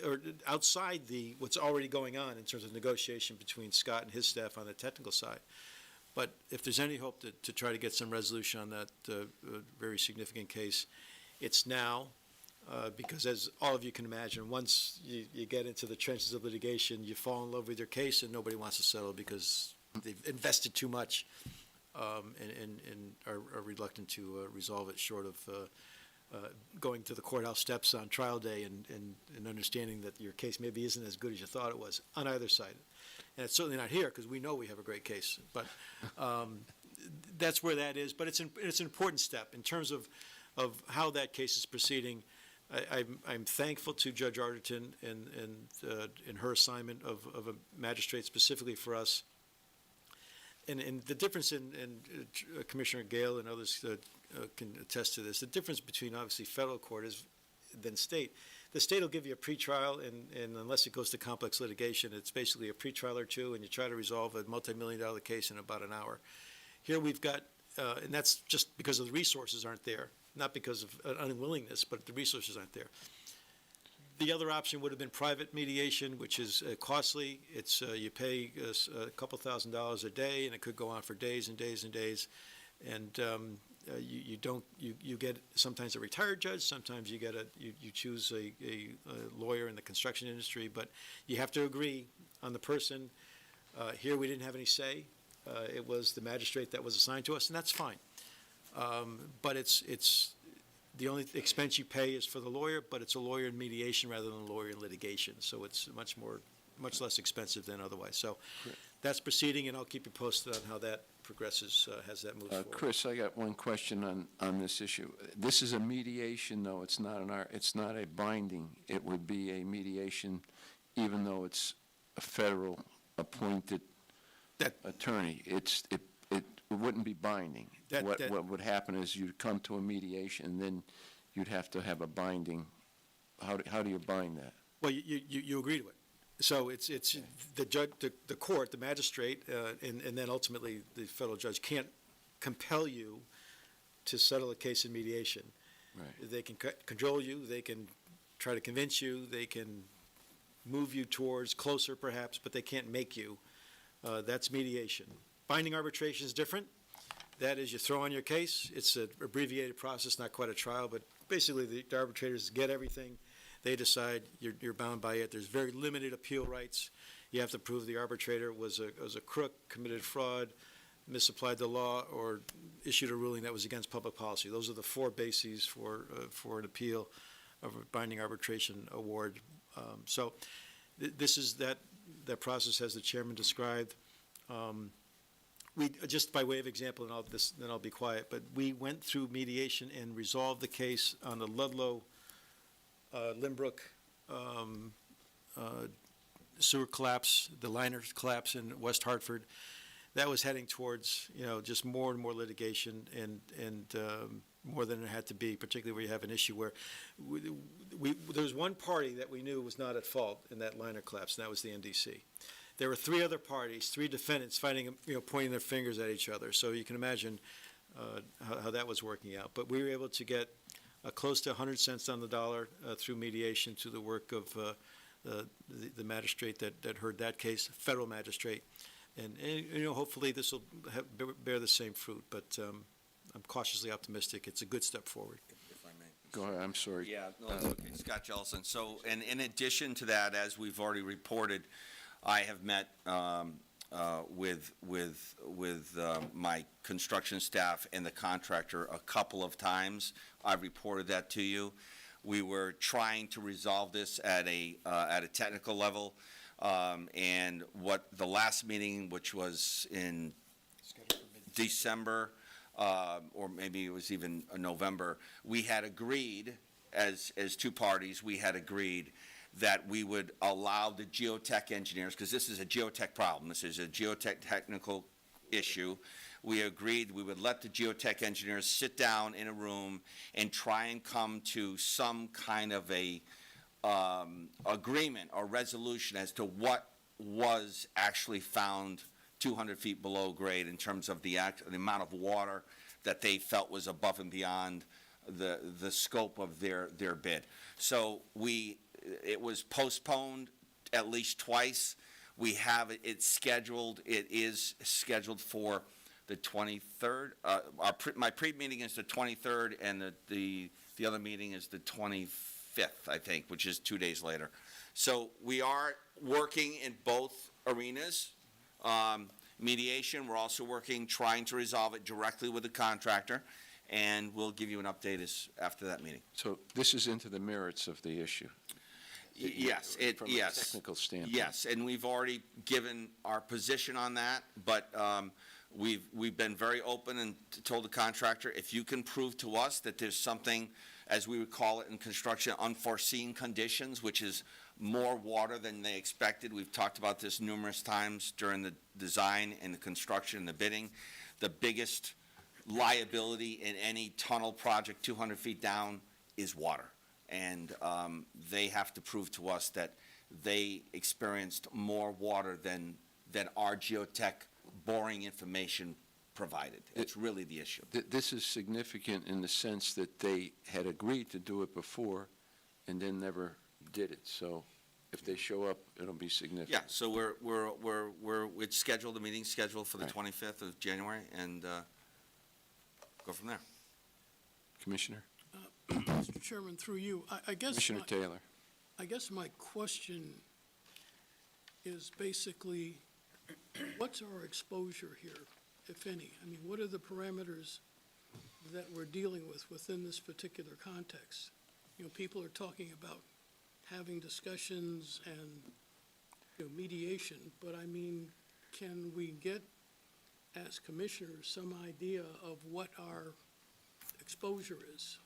or outside what's already going on in terms of negotiation between Scott and his staff on the technical side. But if there's any hope to try to get some resolution on that very significant case, it's now, because as all of you can imagine, once you get into the trenches of litigation, you fall in love with your case and nobody wants to settle because they've invested too much and are reluctant to resolve it short of going to the courthouse steps on trial day and understanding that your case maybe isn't as good as you thought it was on either side. And it's certainly not here because we know we have a great case. But that's where that is. But it's an important step in terms of how that case is proceeding. I'm thankful to Judge Arterton and her assignment of a magistrate specifically for us. And the difference in Commissioner Gale and others can attest to this, the difference between obviously federal court than state. The state will give you a pretrial, and unless it goes to complex litigation, it's basically a pretrial or two, and you try to resolve a multi-million-dollar case in about an hour. Here we've got, and that's just because the resources aren't there, not because of an unwillingness, but the resources aren't there. The other option would have been private mediation, which is costly. It's you pay a couple $1,000s a day, and it could go on for days and days and days. And you get sometimes a retired judge, sometimes you choose a lawyer in the construction industry, but you have to agree on the person. Here we didn't have any say. It was the magistrate that was assigned to us, and that's fine. But it's the only expense you pay is for the lawyer, but it's a lawyer in mediation rather than a lawyer in litigation. So it's much less expensive than otherwise. So that's proceeding, and I'll keep you posted on how that progresses as that moves forward. Chris, I got one question on this issue. This is a mediation, though. It's not not a binding. It would be a mediation, even though it's a federal appointed That- attorney. It wouldn't be binding. That- What that- would happen is you'd come to a mediation, and then you'd have to have a binding. How do you bind that? Well, you agree to it. So it's the judge, the court, the magistrate, and then ultimately the federal judge can't compel you to settle a case in mediation. Right. They can cajole you, they can try to convince you, they can move you towards closer perhaps, but they can't make you. That's mediation. Binding arbitration is different. That is, you throw on your case. It's an abbreviated process, not quite a trial, but basically the arbitrators get everything. They decide you're bound by it. There's very limited appeal rights. You have to prove the arbitrator was a crook, committed fraud, misapplied the law, or issued a ruling that was against public policy. Those are the four bases for an appeal of a binding arbitration award. So this is that process as the chairman described. We, just by way of example, and then I'll be quiet, but we went through mediation and resolved the case on the Ludlow, Limbrook sewer collapse, the liner collapse in West Hartford. That was heading towards, just more and more litigation and more than it had to be, particularly where you have an issue where there was one party that we knew was not at fault in that liner collapse, and that was the MDC. There were three other parties, three defendants fighting, pointing their fingers at each other. So you can imagine how that was working out. But we were able to get close to 100 cents on the dollar through mediation, through the work of the magistrate that heard that case, federal magistrate. And hopefully this will bear the same fruit. But I'm cautiously optimistic. It's a good step forward. If I may. Go ahead, I'm sorry. Yeah, no, it's okay. Scott Jellison. So, and in addition to that, as we've already reported, I have met with my construction staff and the contractor a couple of times. I've reported that to you. We were trying to resolve this at a technical level, and what the last meeting, which was in December, or maybe it was even November, we had agreed as two parties. We had agreed that we would allow the geotech engineers, because this is a geotech problem, this is a geotech technical issue. We agreed we would let the geotech engineers sit down in a room and try and come to some kind of a agreement or resolution as to what was actually found 200 feet below grade in terms of the amount of water that they felt was above and beyond the scope of their bid. So it was postponed at least twice. We have it scheduled. It is scheduled for the 23rd. My pre-meeting is the 23rd, and the other meeting is the 25th, I think, which is 2 days later. So we are working in both arenas. Mediation, we're also trying to resolve it directly with the contractor, and we'll give you an update after that meeting. So this is into the merits of the issue. Yes, From a technical standpoint. Yes, and we've already given our position on that, but we've been very open and told the contractor, if you can prove to us that there's something, as we would call it in construction, unforeseen conditions, which is more water than they expected. We've talked about this numerous times during the design and the construction and the bidding. The biggest liability in any tunnel project 200 feet down is water. And they have to prove to us that they experienced more water than our geotech boring information provided. It's really the issue. This is significant in the sense that they had agreed to do it before and then never did it. So if they show up, it'll be significant. Yeah, so it's scheduled, the meeting's scheduled for the 25th of January, and go from there. Commissioner? Mr. Chairman, through you, I guess. Commissioner Taylor? I guess my question is basically, what's our exposure here, if any? I mean, what are the parameters that we're dealing with within this particular context? People are talking about having discussions and mediation, but I mean, can we get, as commissioners, some idea of what our exposure is?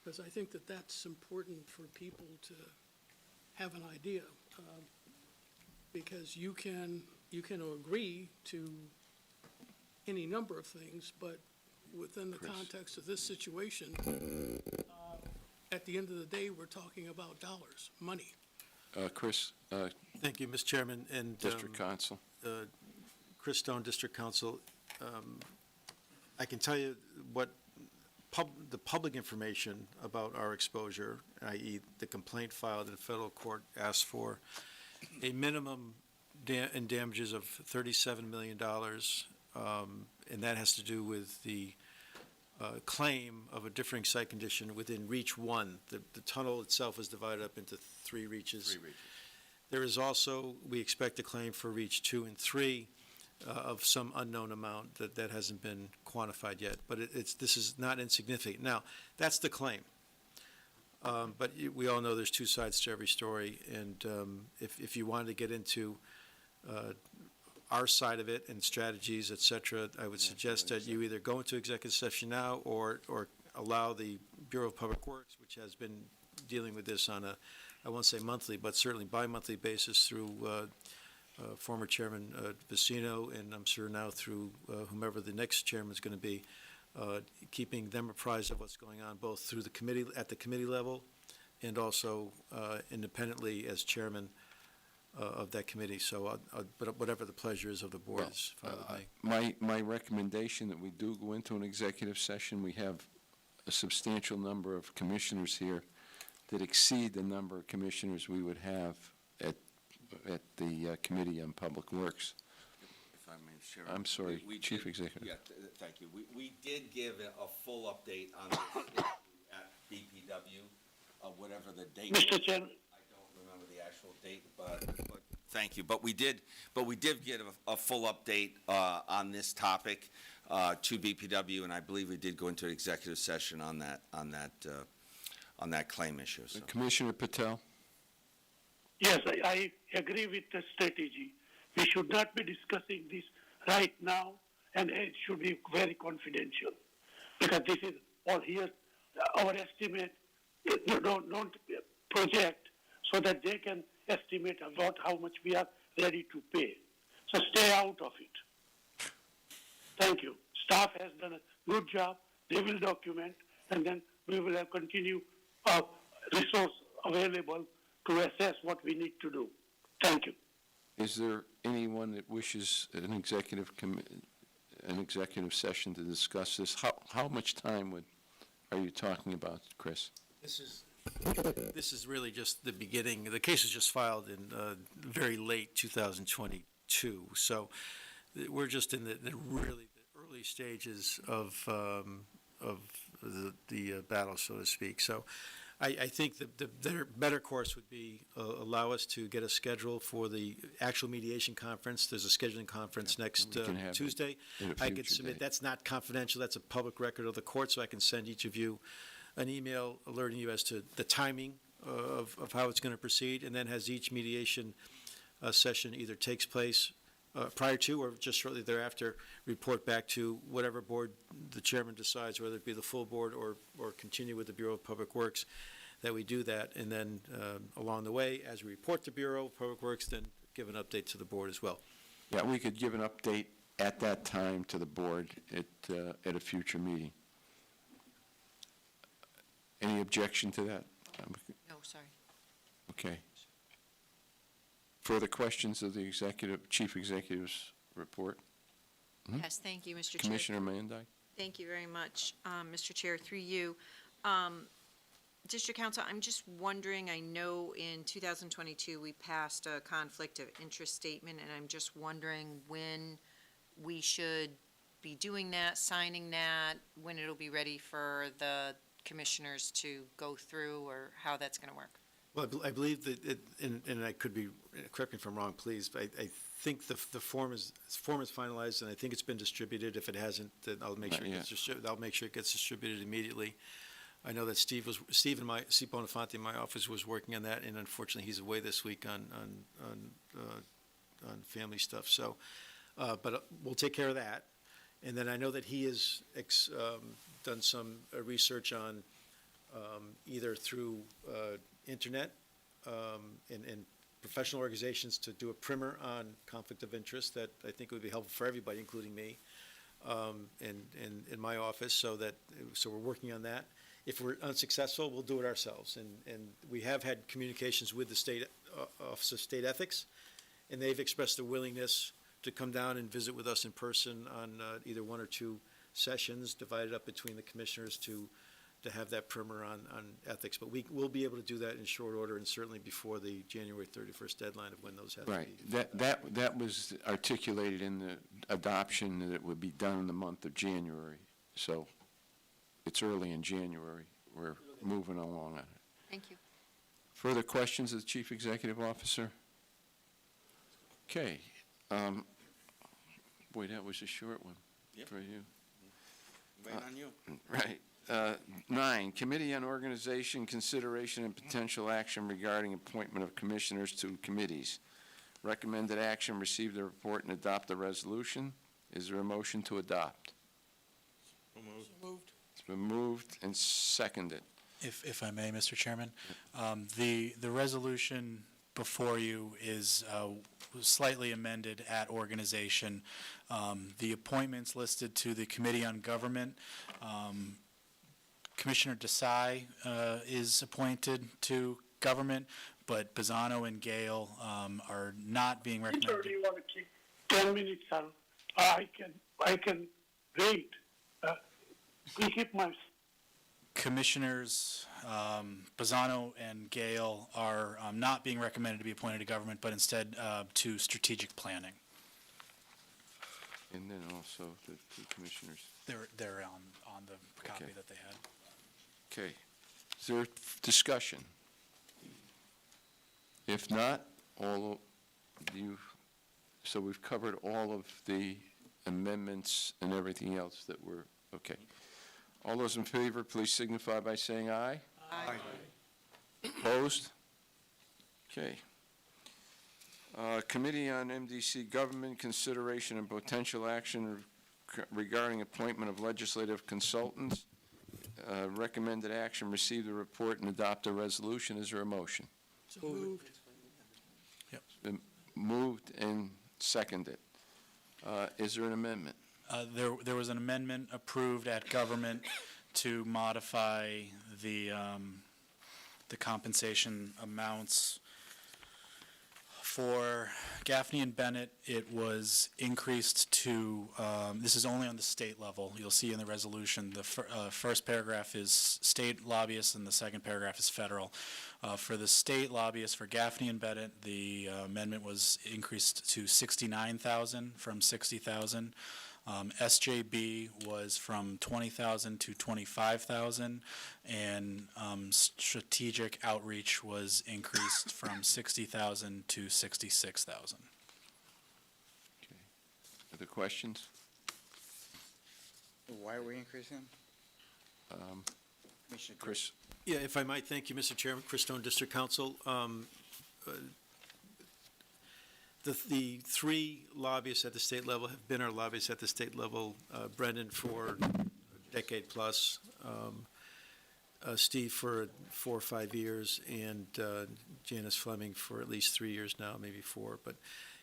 Because I think that that's important for people to have an idea. because you can agree to any number of things, but within the context of this situation, at the end of the day, we're talking about dollars, money. Chris, Thank you, Mr. Chairman, and District Council. Chris Stone, District Council. I can tell you what the public information about our exposure, i.e. the complaint filed in federal court, asked for a minimum in damages of $37 million, and that has to do with the claim of a differing site condition within Reach 1. The tunnel itself is divided up into 3 reaches. There is also, we expect a claim for Reach 2 and 3 of some unknown amount that hasn't been quantified yet, but this is not insignificant. Now, that's the claim. But we all know there's 2 sides to every story, and if you wanted to get into our side of it and strategies, et cetera, I would suggest that you either go into executive session now or allow the Bureau of Public Works, which has been dealing with this on a, I won't say monthly, but certainly bi-monthly basis through former Chairman Vicino, and I'm sure now through whomever the next chairman is going to be, keeping them apprised of what's going on, both through the committee, at the committee level, and also independently as chairman of that committee. So, but whatever the pleasure is of the board is fine with me. My recommendation that we do go into an executive session, we have a substantial number of commissioners here that exceed the number of commissioners we would have at the Committee on Public Works. If I may, Mr. Chairman. I'm sorry, We Chief did- Executive. Yeah, thank you. We did give a full update on this issue at BPW, whatever the date. Mr. Chairman. I don't remember the actual date, but thank you. But we did give a full update on this topic to BPW, and I believe we did go into an executive session on that claim issue. So. Commissioner Patel? Yes, I agree with the strategy. We should not be discussing this right now, and it should be very confidential, because this is all here, our estimate. Don't project so that they can estimate about how much we are ready to pay. So stay out of it. Thank you. Staff has done a good job. They will document, and then we will have continue resource available to assess what we need to do. Thank you. Is there anyone that wishes an executive session to discuss this? How much time are you talking about, Chris? This is really just the beginning. The case was just filed in very late 2022, so we're just in the early stages of the battle, so to speak. So I think the better course would be allow us to get a schedule for the actual mediation conference. There's a scheduling conference next Tuesday. I could submit, that's not confidential, that's a public record of the court, so I can send each of you an email alerting you as to the timing of how it's going to proceed, and then has each mediation session either takes place prior to or just shortly thereafter, report back to whatever board the chairman decides, whether it be the full board or continue with the Bureau of Public Works, that we do that. And then along the way, as we report to Bureau of Public Works, then give an update to the board as well. Yeah, we could give an update at that time to the board at a future meeting. Any objection to that? No, sorry. Okay. Further questions of the Chief Executive's report? Yes, thank you, Mr. Chair. Commissioner Mandai? Thank you very much, Mr. Chair, through you. District Council, I'm just wondering, I know in 2022, we passed a conflict of interest statement, and I'm just wondering when we should be doing that, signing that, when it'll be ready for the commissioners to go through, or how that's going to work. Well, I believe that, and I could be, correct me if I'm wrong, please, but I think the form is finalized, and I think it's been distributed. If it hasn't, then I'll make sure it gets distributed immediately. I know that Steve Bonafonte in my office was working on that, and unfortunately, he's away this week on family stuff. So, but we'll take care of that. And then I know that he has done some research on either through internet and professional organizations to do a primer on conflict of interest that I think would be helpful for everybody, including me, in my office, so we're working on that. If we're unsuccessful, we'll do it ourselves. And we have had communications with the State Office of State Ethics, and they've expressed a willingness to come down and visit with us in person on either one or two sessions, divided up between the commissioners to have that primer on ethics. But we'll be able to do that in short order, and certainly before the January 31st deadline of when those have to Right. be. That was articulated in the adoption that it would be done in the month of January. So it's early in January. We're moving along on it. Thank you. Further questions of the Chief Executive Officer? Okay. Boy, that was a short one Yep. for you. Waiting on you. Right. 9, Committee on Organization, Consideration, and Potential Action regarding appointment of commissioners to committees. Recommended action, receive the report and adopt the resolution. Is there a motion to adopt? So moved. Moved. It's been moved and seconded. If I may, Mr. Chairman, the resolution before you is slightly amended at organization. The appointments listed to the Committee on Government, Commissioner Desai is appointed to government, but Pisano and Gale are not being Which order do recommended. you want to keep? 10 minutes, sir. I can wait. We keep my, Commissioners Pisano and Gale are not being recommended to be appointed to government, but instead to strategic planning. And then also the two commissioners. They're on the copy Okay. that they had. Okay. Is there discussion? If not, so we've covered all of the amendments and everything else that were, okay. All those in favor, please signify by saying aye. Aye. Opposed? Okay. Committee on MDC Government, Consideration and Potential Action regarding appointment of legislative consultants. Recommended action, receive the report and adopt a resolution. Is there a motion? So moved. Been moved and seconded. Is there an amendment? There was an amendment approved at government to modify the compensation amounts. For Gaffney and Bennett, it was increased to, this is only on the state level. You'll see in the resolution, the first paragraph is state lobbyists and the second paragraph is federal. For the state lobbyists, for Gaffney and Bennett, the amendment was increased to $69,000 from $60,000. SJB was from $20,000 to $25,000, and strategic outreach was increased from $60,000 to $66,000. Other questions? Why are we increasing them? Commissioner Chris? Yeah, if I might, thank you, Mr. Chairman. Chris Stone, District Council. The three lobbyists at the state level have been our lobbyists at the state level. Brendan for a decade plus, Steve for 4 or 5 years, and Janice Fleming for at least 3 years now, maybe 4. But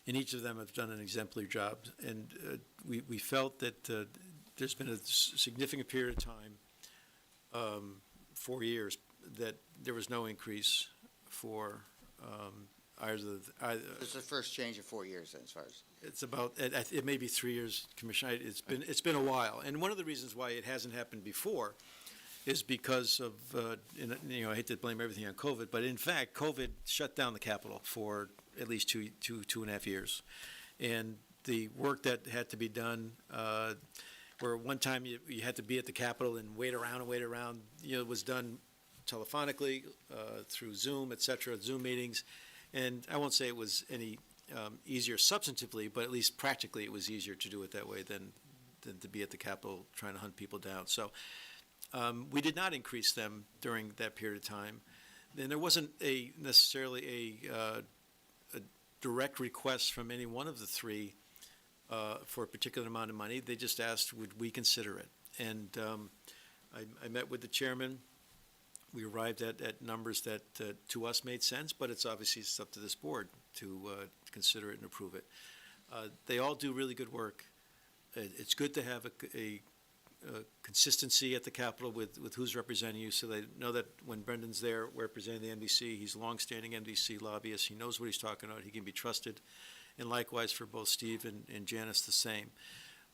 and each of them have done an exemplary job. And we felt that there's been a significant period of time, 4 years, that there was no increase for It's the first change in 4 years, then, as far as. It's about, it may be 3 years, Commissioner. It's been a while. And one of the reasons why it hasn't happened before is because of, I hate to blame everything on COVID, but in fact, COVID shut down the Capitol for at least two and a half years. And the work that had to be done, where one time you had to be at the Capitol and wait around, was done telephonically, through Zoom, et cetera, Zoom meetings. And I won't say it was any easier substantively, but at least practically it was easier to do it that way than to be at the Capitol trying to hunt people down. So we did not increase them during that period of time. And there wasn't necessarily a direct request from any one of the three for a particular amount of money. They just asked, would we consider it? And I met with the chairman we arrived at numbers that to us made sense, but it's obviously it's up to this board to consider it and approve it. They all do really good work. It's good to have a consistency at the Capitol with who's representing you, so they know that when Brendan's there representing the MDC, he's a longstanding MDC lobbyist, he knows what he's talking about, he can be trusted, and likewise for both Steve and Janice the same.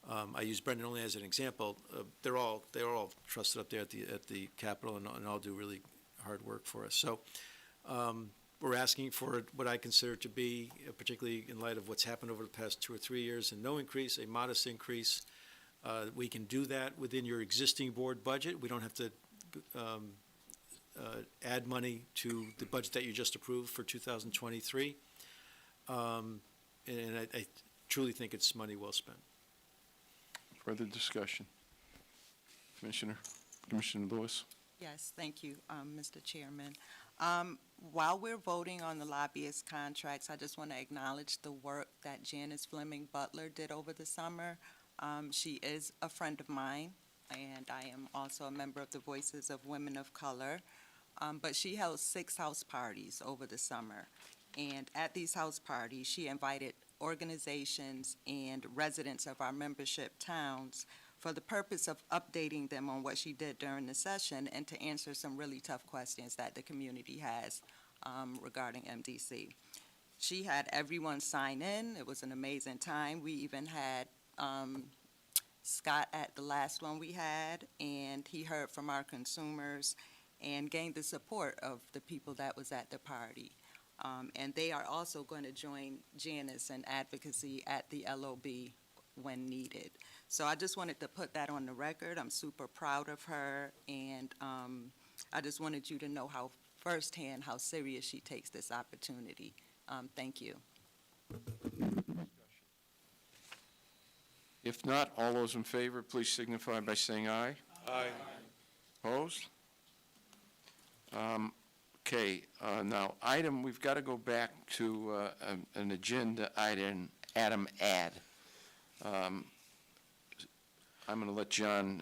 I use Brendan only as an example. They're all trusted up there at the Capitol and all do really hard work for us. So we're asking for what I consider to be, particularly in light of what's happened over the past 2 or 3 years, and no increase, a modest increase. We can do that within your existing board budget. We don't have to add money to the budget that you just approved for 2023. And I truly think it's money well spent. Further discussion? Commissioner Lewis? Yes, thank you, Mr. Chairman. While we're voting on the lobbyist contracts, I just want to acknowledge the work that Janice Fleming Butler did over the summer. She is a friend of mine, and I am also a member of the Voices of Women of Color. But she held 6 house parties over the summer. And at these house parties, she invited organizations and residents of our membership towns for the purpose of updating them on what she did during the session and to answer some really tough questions that the community has regarding MDC. She had everyone sign in. It was an amazing time. We even had Scott at the last one we had, and he heard from our consumers and gained the support of the people that was at the party. And they are also going to join Janice in advocacy at the LOB when needed. So I just wanted to put that on the record. I'm super proud of her, and I just wanted you to know how firsthand how serious she takes this opportunity. Thank you. If not, all those in favor, please signify by saying aye. Aye. Opposed? Okay, now, we've got to go back to an agenda item, Adam add. I'm going to let John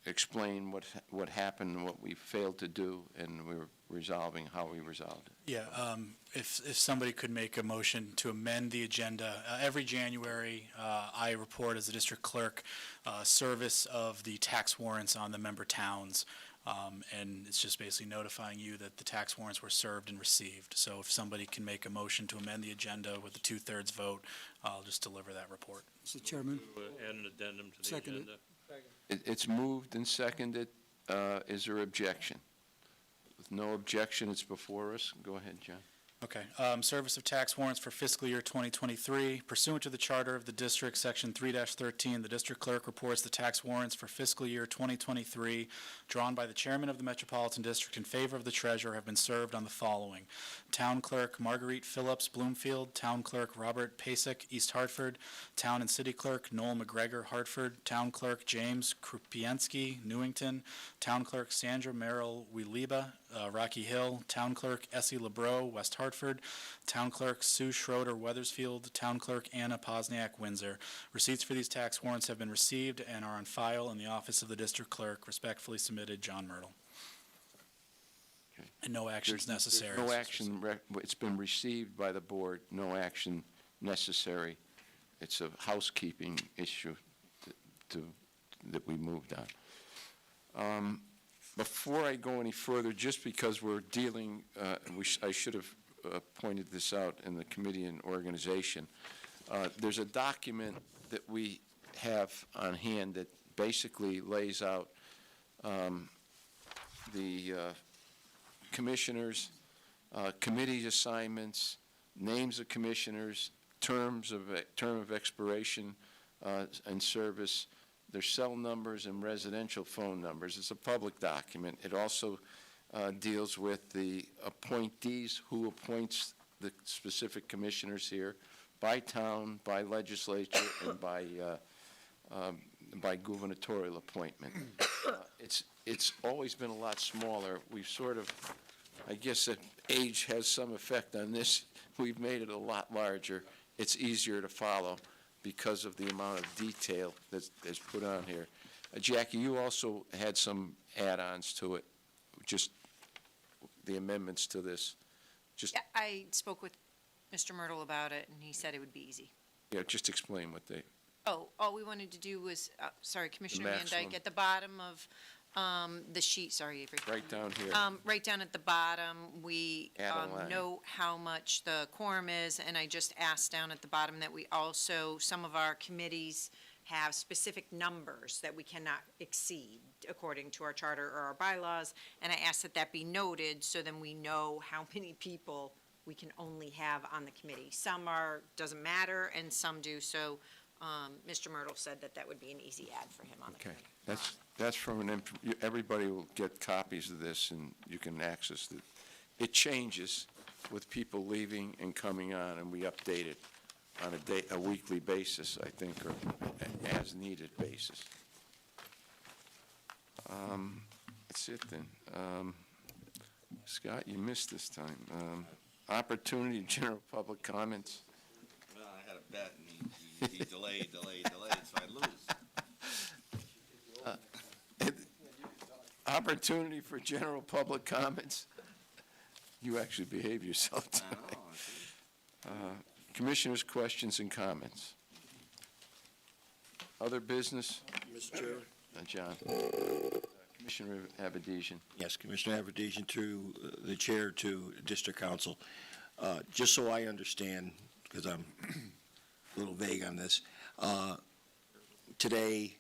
explain what happened, what we failed to do, and we're resolving how we resolved it. Yeah, if somebody could make a motion to amend the agenda. Every January, I report as the district clerk service of the tax warrants on the member towns. And it's just basically notifying you that the tax warrants were served and received. So if somebody can make a motion to amend the agenda with a 2/3 vote, I'll just deliver that report. Mr. Chairman, Add an addendum to the Seconded. agenda. It's moved and seconded. Is there objection? With no objection, it's before us. Go ahead, John. Okay. Service of tax warrants for fiscal year 2023. Pursuant to the charter of the district, section 3-13, the district clerk reports the tax warrants for fiscal year 2023 drawn by the chairman of the Metropolitan District in favor of the treasurer have been served on the following: Town Clerk Marguerite Phillips, Bloomfield; Town Clerk Robert Pasek, East Hartford; Town and City Clerk Noel McGregor, Hartford; Town Clerk James Krupiansky, Newington; Town Clerk Sandra Merrill Wiliba, Rocky Hill; Town Clerk Essie LeBreau, West Hartford; Town Clerk Sue Schroeder, Weathersfield; Town Clerk Anna Posniak, Windsor. Receipts for these tax warrants have been received and are on file in the office of the district clerk. Respectfully submitted, John Myrtle. Okay. And no action is necessary. No action, it's been received by the board, no action necessary. It's a housekeeping issue that we moved on. Before I go any further, just because we're dealing, I should have pointed this out in the committee and organization, there's a document that we have on hand that basically lays out the commissioners, committee assignments, names of commissioners, term of expiration and service, their cell numbers and residential phone numbers. It's a public document. It also deals with the appointees, who appoints the specific commissioners here, by town, by legislature, and by gubernatorial appointment. It's always been a lot smaller. We've sort of, I guess that age has some effect on this. We've made it a lot larger. It's easier to follow because of the amount of detail that's put on here. Jackie, you also had some add-ons to it. just the amendments to this? Just, Yeah, I spoke with Mr. Myrtle about it, and he said it would be easy. yeah, just explain what they, Oh, all we wanted to do was, sorry, Commissioner Van maximum. Dyke, at the bottom of the sheet, sorry, Avery. right down here. Right down at the bottom, we Add a line. note how much the quorum is, and I just asked down at the bottom that we also, some of our committees have specific numbers that we cannot exceed according to our charter or our bylaws, and I asked that that be noted, so then we know how many people we can only have on the committee. Some are, doesn't matter, and some do, so Mr. Myrtle said that that would be an easy add for him on the Okay, committee. that's from everybody will get copies of this, and you can access it. It changes with people leaving and coming on, and we update it on a weekly basis, I think, or as-needed basis. That's it then. Scott, you missed this time. Opportunity, general public comments. Well, I had a bet, and he delayed, so I lose. Opportunity for general public comments. You actually behave yourself I tonight. know. Commissioners' questions and comments. Other business? Mr. Chair? John. Commissioner Avedisian. Yes, Commissioner Avedisian, through the chair to District Council. Just so I understand, because I'm a little vague on this, today,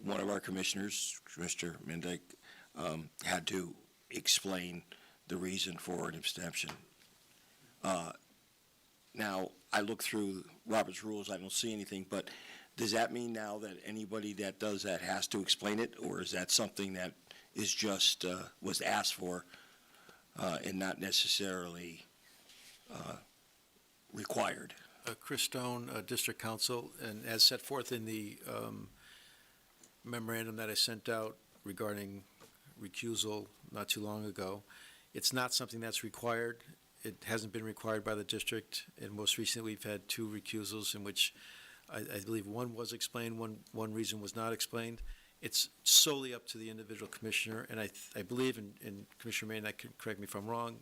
one of our commissioners, Mr. Mendyke, had to explain the reason for an abstention. Now, I look through Robert's rules, I don't see anything, but does that mean now that anybody that does that has to explain it, or is that something that is just, was asked for and not necessarily required? Chris Stone, District Council, and as set forth in the memorandum that I sent out regarding recusal not too long ago, it's not something that's required. It hasn't been required by the district, and most recently, we've had 2 recusals in which I believe one was explained, one reason was not explained. It's solely up to the individual commissioner, and I believe, and Commissioner May, and I can correct me if I'm wrong,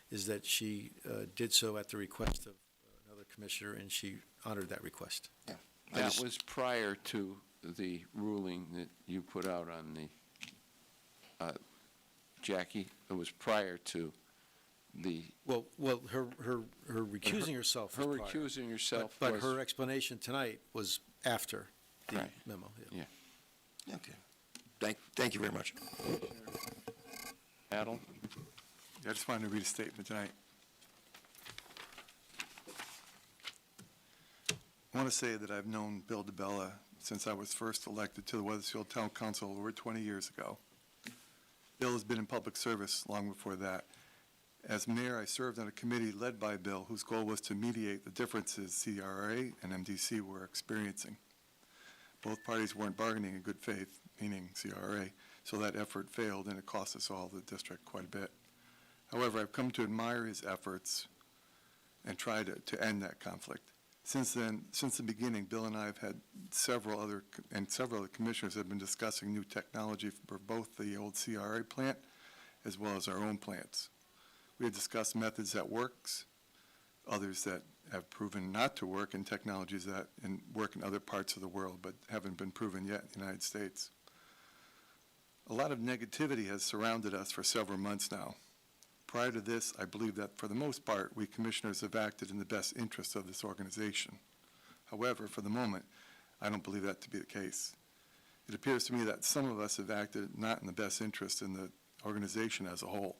is that she did so at the request of another commissioner, and she honored that request. That was prior to the ruling that you put out on the, Jackie, it was prior to the, Well, her recusing herself was her prior. recusing herself But was, her explanation tonight was after the Right. memo. Yeah. Okay. Thank you very much. Adel? I just wanted to read a statement tonight. I want to say that I've known Bill DiBella since I was first elected to the Weathersfield Town Council over 20 years ago. Bill has been in public service long before that. As mayor, I served on a committee led by Bill whose goal was to mediate the differences CRA and MDC were experiencing. Both parties weren't bargaining in good faith, meaning CRA, so that effort failed and it cost us all, the district, quite a bit. However, I've come to admire his efforts and try to end that conflict. Since then, since the beginning, Bill and I have had several other commissioners have been discussing new technology for both the old CRA plant as well as our own plants. We have discussed methods that works, others that have proven not to work, and technologies that work in other parts of the world but haven't been proven yet in the United States. A lot of negativity has surrounded us for several months now. Prior to this, I believe that for the most part, we commissioners have acted in the best interest of this organization. However, for the moment, I don't believe that to be the case. It appears to me that some of us have acted not in the best interest in the organization as a whole.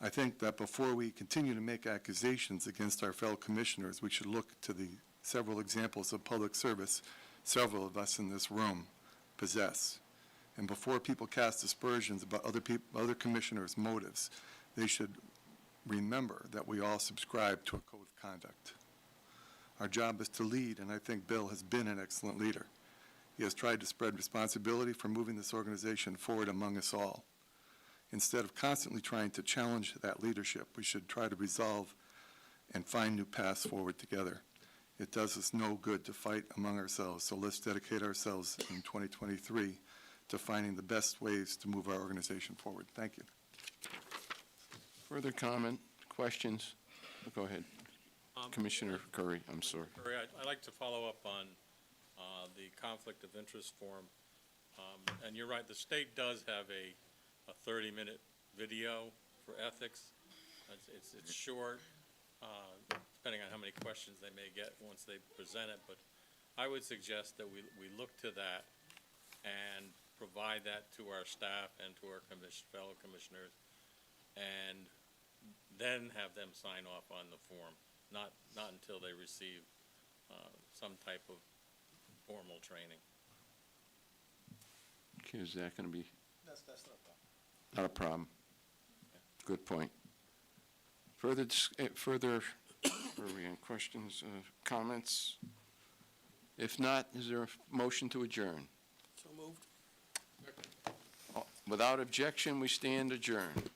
I think that before we continue to make accusations against our fellow commissioners, we should look to the several examples of public service several of us in this room possess. And before people cast aspersions about other commissioners' motives, they should remember that we all subscribe to a code of conduct. Our job is to lead, and I think Bill has been an excellent leader. He has tried to spread responsibility for moving this organization forward among us all. Instead of constantly trying to challenge that leadership, we should try to resolve and find new paths forward together. It does us no good to fight among ourselves, so let's dedicate ourselves in 2023 to finding the best ways to move our organization forward. Thank you. Further comment, questions? Go ahead. Commissioner Curry, I'm sorry. Curry, I'd like to follow up on the conflict of interest form. And you're right, the state does have a 30-minute video for ethics. It's short, depending on how many questions they may get once they present it, but I would suggest that we look to that and provide that to our staff and to our fellow commissioners, and then have them sign off on the form, not until they receive some type of formal training. Okay, is that going to be? That's not a problem. Not a problem. Good point. Further, where are we on questions, comments? If not, is there a motion to adjourn? So moved. Without objection, we stand adjourned.